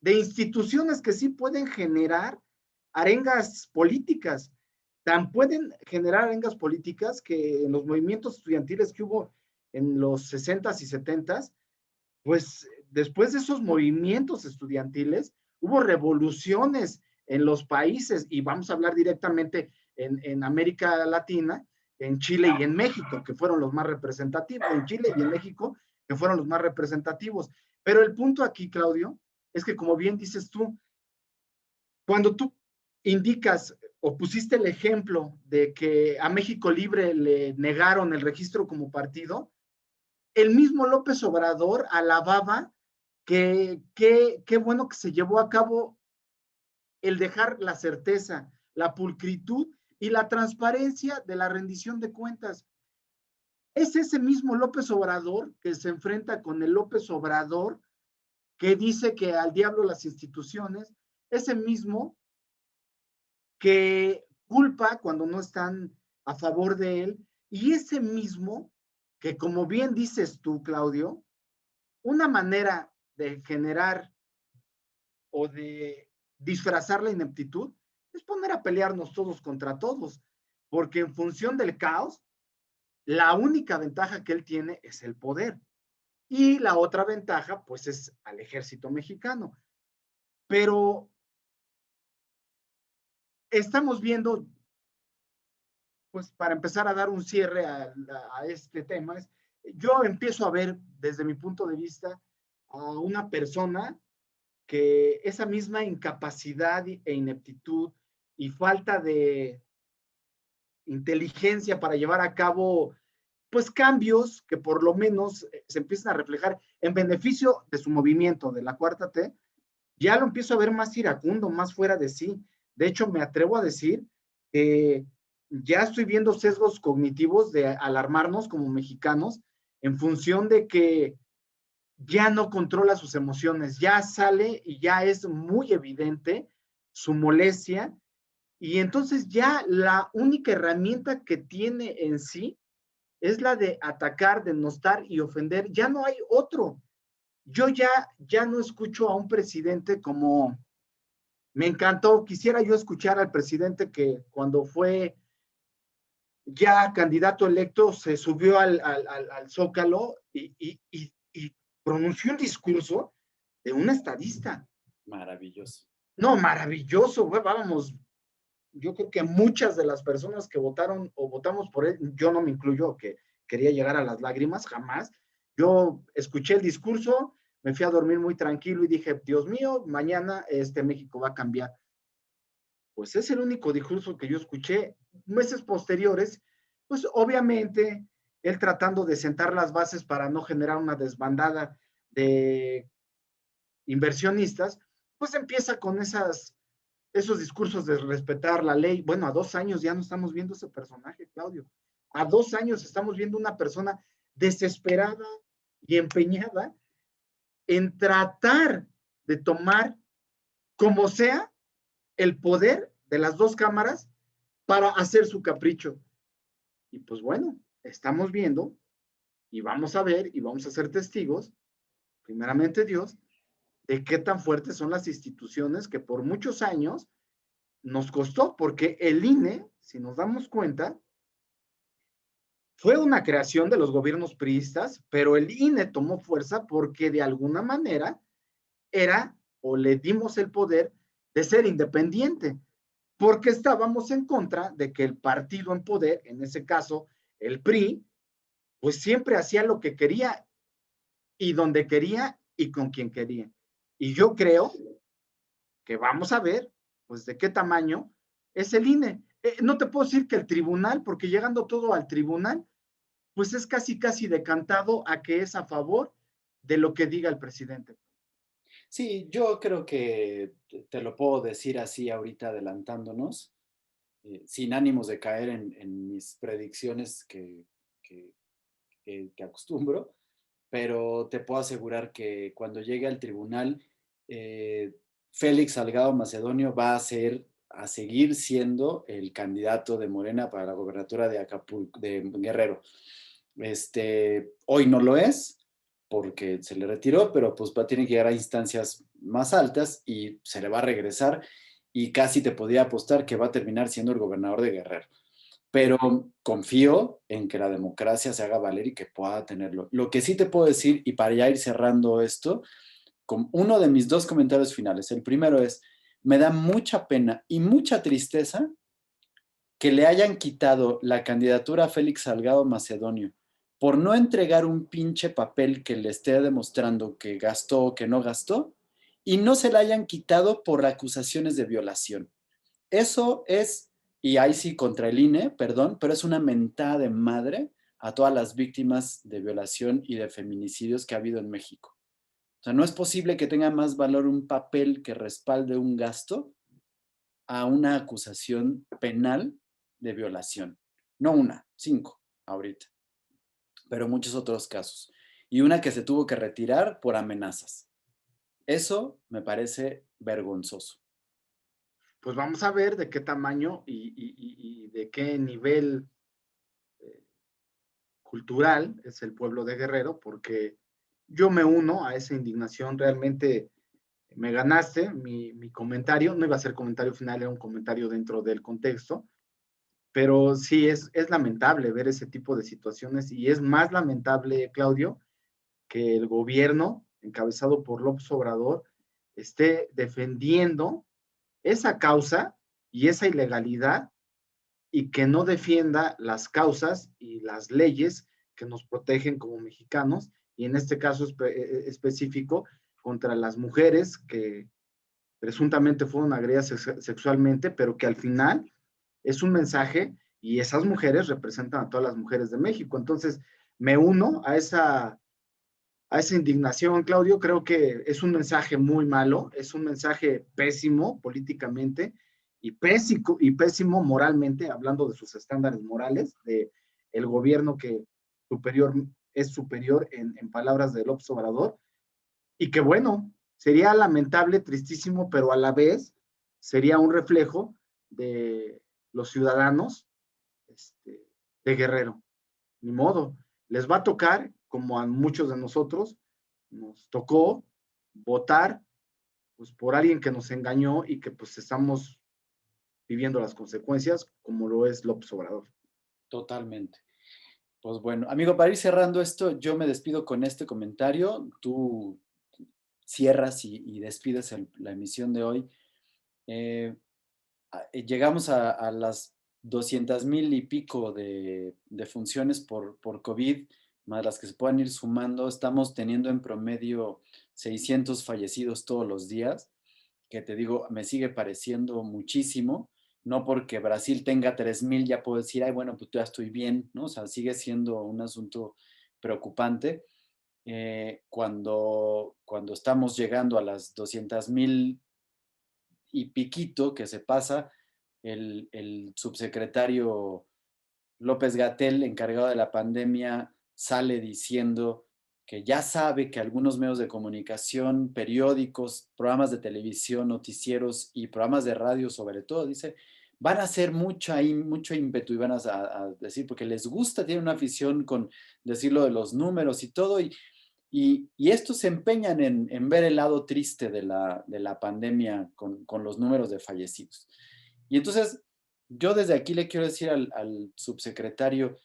Speaker 2: instituciones que sí pueden generar arengas políticas. Tan pueden generar arengas políticas que en los movimientos estudiantiles que hubo en los 60s y 70s, pues después de esos movimientos estudiantiles, hubo revoluciones en los países, y vamos a hablar directamente en América Latina, en Chile y en México, que fueron los más representativos, en Chile y en México, que fueron los más representativos. Pero el punto aquí, Claudio, es que como bien dices tú, cuando tú indicas o pusiste el ejemplo de que a México Libre le negaron el registro como partido, el mismo López Obrador alababa que qué bueno que se llevó a cabo el dejar la certeza, la pulcritud y la transparencia de la rendición de cuentas. Es ese mismo López Obrador que se enfrenta con el López Obrador que dice que al diablo las instituciones, ese mismo que culpa cuando no están a favor de él, y ese mismo que, como bien dices tú, Claudio, una manera de generar o de disfrazar la ineptitud es poner a pelearnos todos contra todos, porque en función del caos, la única ventaja que él tiene es el poder. Y la otra ventaja, pues, es al ejército mexicano. Pero estamos viendo, pues para empezar a dar un cierre a este tema, yo empiezo a ver desde mi punto de vista a una persona que esa misma incapacidad e ineptitud y falta de inteligencia para llevar a cabo pues cambios que por lo menos se empiezan a reflejar en beneficio de su movimiento de la cuarta T, ya lo empiezo a ver más iracundo, más fuera de sí. De hecho, me atrevo a decir que ya estoy viendo sesgos cognitivos de alarmarnos como mexicanos en función de que ya no controla sus emociones, ya sale y ya es muy evidente su molestia, y entonces ya la única herramienta que tiene en sí es la de atacar, denostar y ofender. Ya no hay otro. Yo ya no escucho a un presidente como me encantó. Quisiera yo escuchar al presidente que cuando fue ya candidato electo se subió al Zócalo y pronunció un discurso de un estadista.
Speaker 1: Maravilloso.
Speaker 2: No, maravilloso, güey, vamos. Yo creo que muchas de las personas que votaron o votamos por él, yo no me incluyo, que quería llegar a las lágrimas, jamás. Yo escuché el discurso, me fui a dormir muy tranquilo y dije, Dios mío, mañana México va a cambiar. Pues es el único discurso que yo escuché. Meses posteriores, pues obviamente él tratando de sentar las bases para no generar una desbandada de inversionistas, pues empieza con esos discursos de respetar la ley. Bueno, a 2 años ya no estamos viendo ese personaje, Claudio. A 2 años estamos viendo una persona desesperada y empeñada en tratar de tomar, como sea, el poder de las dos cámaras para hacer su capricho. Y pues bueno, estamos viendo y vamos a ver y vamos a ser testigos, primeramente Dios, de qué tan fuertes son las instituciones que por muchos años nos costó, porque el INE, si nos damos cuenta, fue una creación de los gobiernos priistas, pero el INE tomó fuerza porque de alguna manera era o le dimos el poder de ser independiente, porque estábamos en contra de que el partido en poder, en ese caso el PRI, pues siempre hacía lo que quería y donde quería y con quien quería. Y yo creo que vamos a ver, pues, de qué tamaño es el INE. No te puedo decir que el tribunal, porque llegando todo al tribunal, pues es casi, casi decantado a que es a favor de lo que diga el presidente.
Speaker 1: Sí, yo creo que te lo puedo decir así ahorita adelantándonos, sin ánimos de caer en mis predicciones que, que acostumbro, pero te puedo asegurar que cuando llegue al tribunal, eh, Félix Salgado Macedonio va a seguir siendo el candidato de Morena para la gobernatura de Acapulco, de Guerrero. Hoy no lo es porque se le retiró, pero pues va a tener que llegar a instancias más altas y se le va a regresar y casi te podría apostar que va a terminar siendo el gobernador de Guerrero, pero confío en que la democracia se haga valer y que pueda tenerlo. Lo que sí te puedo decir, y para ya ir cerrando esto, con uno de mis dos comentarios finales. El primero es, me da mucha pena y mucha tristeza que le hayan quitado la candidatura a Félix Salgado Macedonio por no entregar un pinche papel que le esté demostrando que gastó o que no gastó, y no se la hayan quitado por acusaciones de violación. Eso es, y ahí sí contra el INE, perdón, pero es una mentada de madre a todas las víctimas de violación y de feminicidios que ha habido en México. O sea, no es posible que tenga más valor un papel que respalde un gasto a una acusación penal de violación. No una, cinco ahorita, pero muchos otros casos. Y una que se tuvo que retirar por amenazas. Eso me parece vergonzoso.
Speaker 2: Pues vamos a ver de qué tamaño y de qué nivel eh, cultural es el pueblo de Guerrero, porque yo me uno a esa indignación. Realmente me ganaste mi comentario, no iba a ser comentario final, era un comentario dentro del contexto, pero sí es lamentable ver ese tipo de situaciones y es más lamentable, Claudio, que el gobierno encabezado por López Obrador esté defendiendo esa causa y esa ilegalidad y que no defienda las causas y las leyes que nos protegen como mexicanos y en este caso específico contra las mujeres que presuntamente fueron agredidas sexualmente, pero que al final es un mensaje y esas mujeres representan a todas las mujeres de México. Entonces, me uno a esa indignación, Claudio. Creo que es un mensaje muy malo, es un mensaje pésimo políticamente y pésimo moralmente, hablando de sus estándares morales, de el gobierno que superior, es superior en palabras de López Obrador, y que bueno, sería lamentable, tristísimo, pero a la vez sería un reflejo de los ciudadanos este, de Guerrero. Ni modo, les va a tocar, como a muchos de nosotros, nos tocó votar pues, por alguien que nos engañó y que pues estamos viviendo las consecuencias, como lo es López Obrador.
Speaker 1: Totalmente. Pues bueno, amigo, para ir cerrando esto, yo me despido con este comentario. Tú cierras y despides la emisión de hoy. Eh, Llegamos a las 200,000 y pico de funciones por COVID, más las que se puedan ir sumando. Estamos teniendo en promedio 600 fallecidos todos los días, que te digo, me sigue pareciendo muchísimo. No porque Brasil tenga 3,000 ya puedo decir, ay, bueno, pues ya estoy bien, ¿no? O sea, sigue siendo un asunto preocupante. Cuando estamos llegando a las 200,000 y piquito que se pasa, el subsecretario López Gatel, encargado de la pandemia, sale diciendo que ya sabe que algunos medios de comunicación, periódicos, programas de televisión, noticieros y programas de radio sobre todo, dice, van a hacer mucho ímpetu y van a decir, porque les gusta, tienen una afición con decirlo de los números y todo, y estos se empeñan en ver el lado triste de la pandemia con los números de fallecidos. Y entonces, yo desde aquí le quiero decir al subsecretario,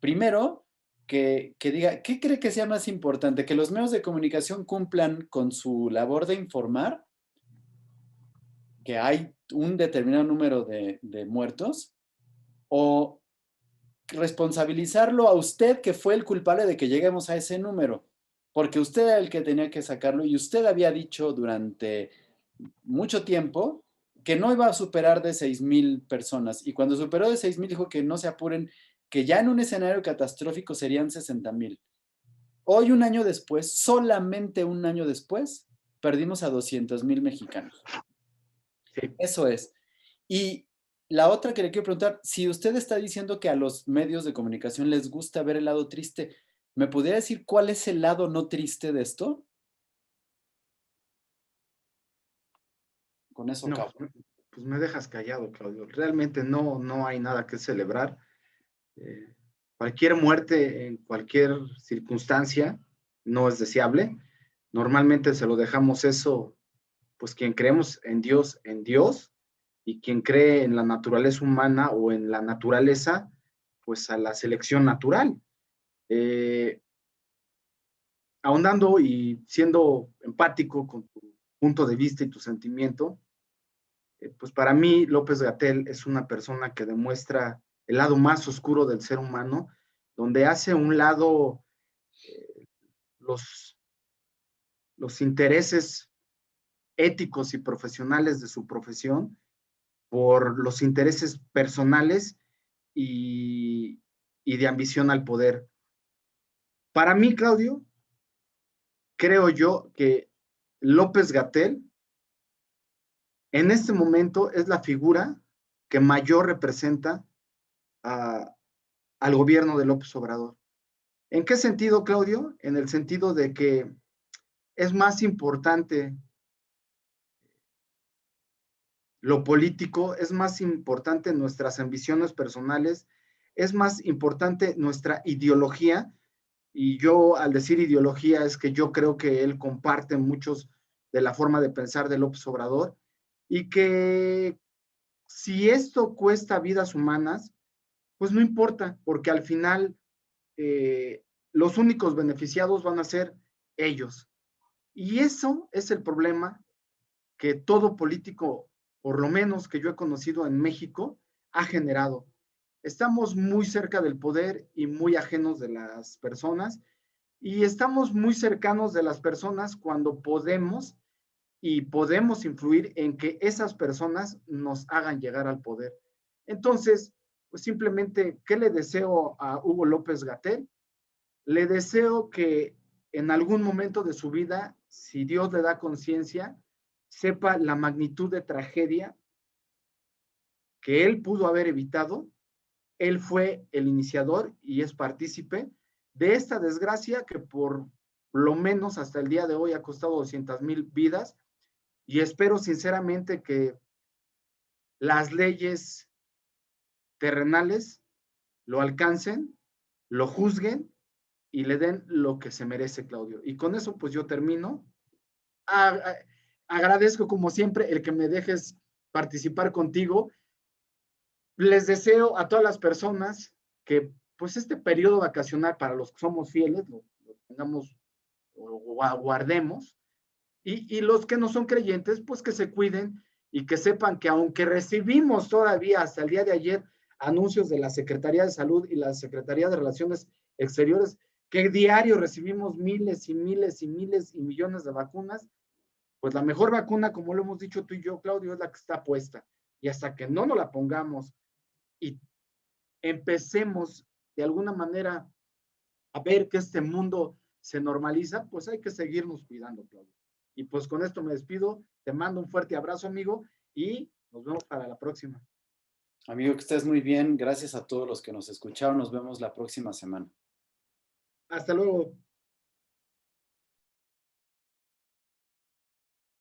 Speaker 1: primero, que diga, ¿qué cree que sea más importante? ¿Que los medios de comunicación cumplan con su labor de informar que hay un determinado número de muertos? ¿O responsabilizarlo a usted que fue el culpable de que lleguemos a ese número? Porque usted era el que tenía que sacarlo y usted había dicho durante mucho tiempo que no iba a superar de 6,000 personas. Y cuando superó de 6,000 dijo que no se apuren, que ya en un escenario catastrófico serían 60,000. Hoy, un año después, solamente un año después, perdimos a 200,000 mexicanos.
Speaker 2: Sí.
Speaker 1: Eso es. Y la otra que le quiero preguntar, si usted está diciendo que a los medios de comunicación les gusta ver el lado triste, ¿me podría decir cuál es el lado no triste de esto? Con eso
Speaker 2: No,
Speaker 1: acabo.
Speaker 2: pues me dejas callado, Claudio. Realmente no hay nada que celebrar. Cualquier muerte en cualquier circunstancia no es deseable. Normalmente se lo dejamos eso, pues quien creemos en Dios, y quien cree en la naturaleza humana o en la naturaleza, pues a la selección natural. Eh, Ahondando y siendo empático con tu punto de vista y tu sentimiento, pues para mí López-Gatell es una persona que demuestra el lado más oscuro del ser humano, donde hace un lado eh, los, los intereses éticos y profesionales de su profesión por los intereses personales y, y de ambición al poder. Para mí, Claudio, creo yo que López-Gatell en este momento es la figura que mayor representa a, al gobierno de López Obrador. ¿En qué sentido, Claudio? En el sentido de que es más importante lo político, es más importante nuestras ambiciones personales, es más importante nuestra ideología. Y yo al decir ideología es que yo creo que él comparte muchos de la forma de pensar de López Obrador, y que si esto cuesta vidas humanas, pues no importa, porque al final los únicos beneficiados van a ser ellos. Y eso es el problema que todo político, por lo menos que yo he conocido en México, ha generado. Estamos muy cerca del poder y muy ajenos de las personas, y estamos muy cercanos de las personas cuando podemos y podemos influir en que esas personas nos hagan llegar al poder. Entonces, pues simplemente, ¿qué le deseo a Hugo López-Gatell? Le deseo que en algún momento de su vida, si Dios le da conciencia, sepa la magnitud de tragedia que él pudo haber evitado. Él fue el iniciador y es partícipe de esta desgracia que por lo menos hasta el día de hoy ha costado 200,000 vidas, y espero sinceramente que las leyes terrenales lo alcancen, lo juzguen y le den lo que se merece, Claudio. Y con eso pues yo termino. A, agradezco como siempre el que me dejes participar contigo. Les deseo a todas las personas que pues este periodo vacacional, para los que somos fieles, lo tengamos o guardemos, y los que no son creyentes, pues que se cuiden y que sepan que aunque recibimos todavía hasta el día de ayer anuncios de la Secretaría de Salud y la Secretaría de Relaciones Exteriores, que diario recibimos miles y miles y miles y millones de vacunas, pues la mejor vacuna, como lo hemos dicho tú y yo, Claudio, es la que está puesta. Y hasta que no nos la pongamos y empecemos de alguna manera a ver que este mundo se normaliza, pues hay que seguirnos cuidando, Claudio. Y pues con esto me despido, te mando un fuerte abrazo, amigo, y nos vemos para la próxima.
Speaker 1: Amigo, que estés muy bien. Gracias a todos los que nos escucharon. Nos vemos la próxima semana.
Speaker 2: Hasta luego.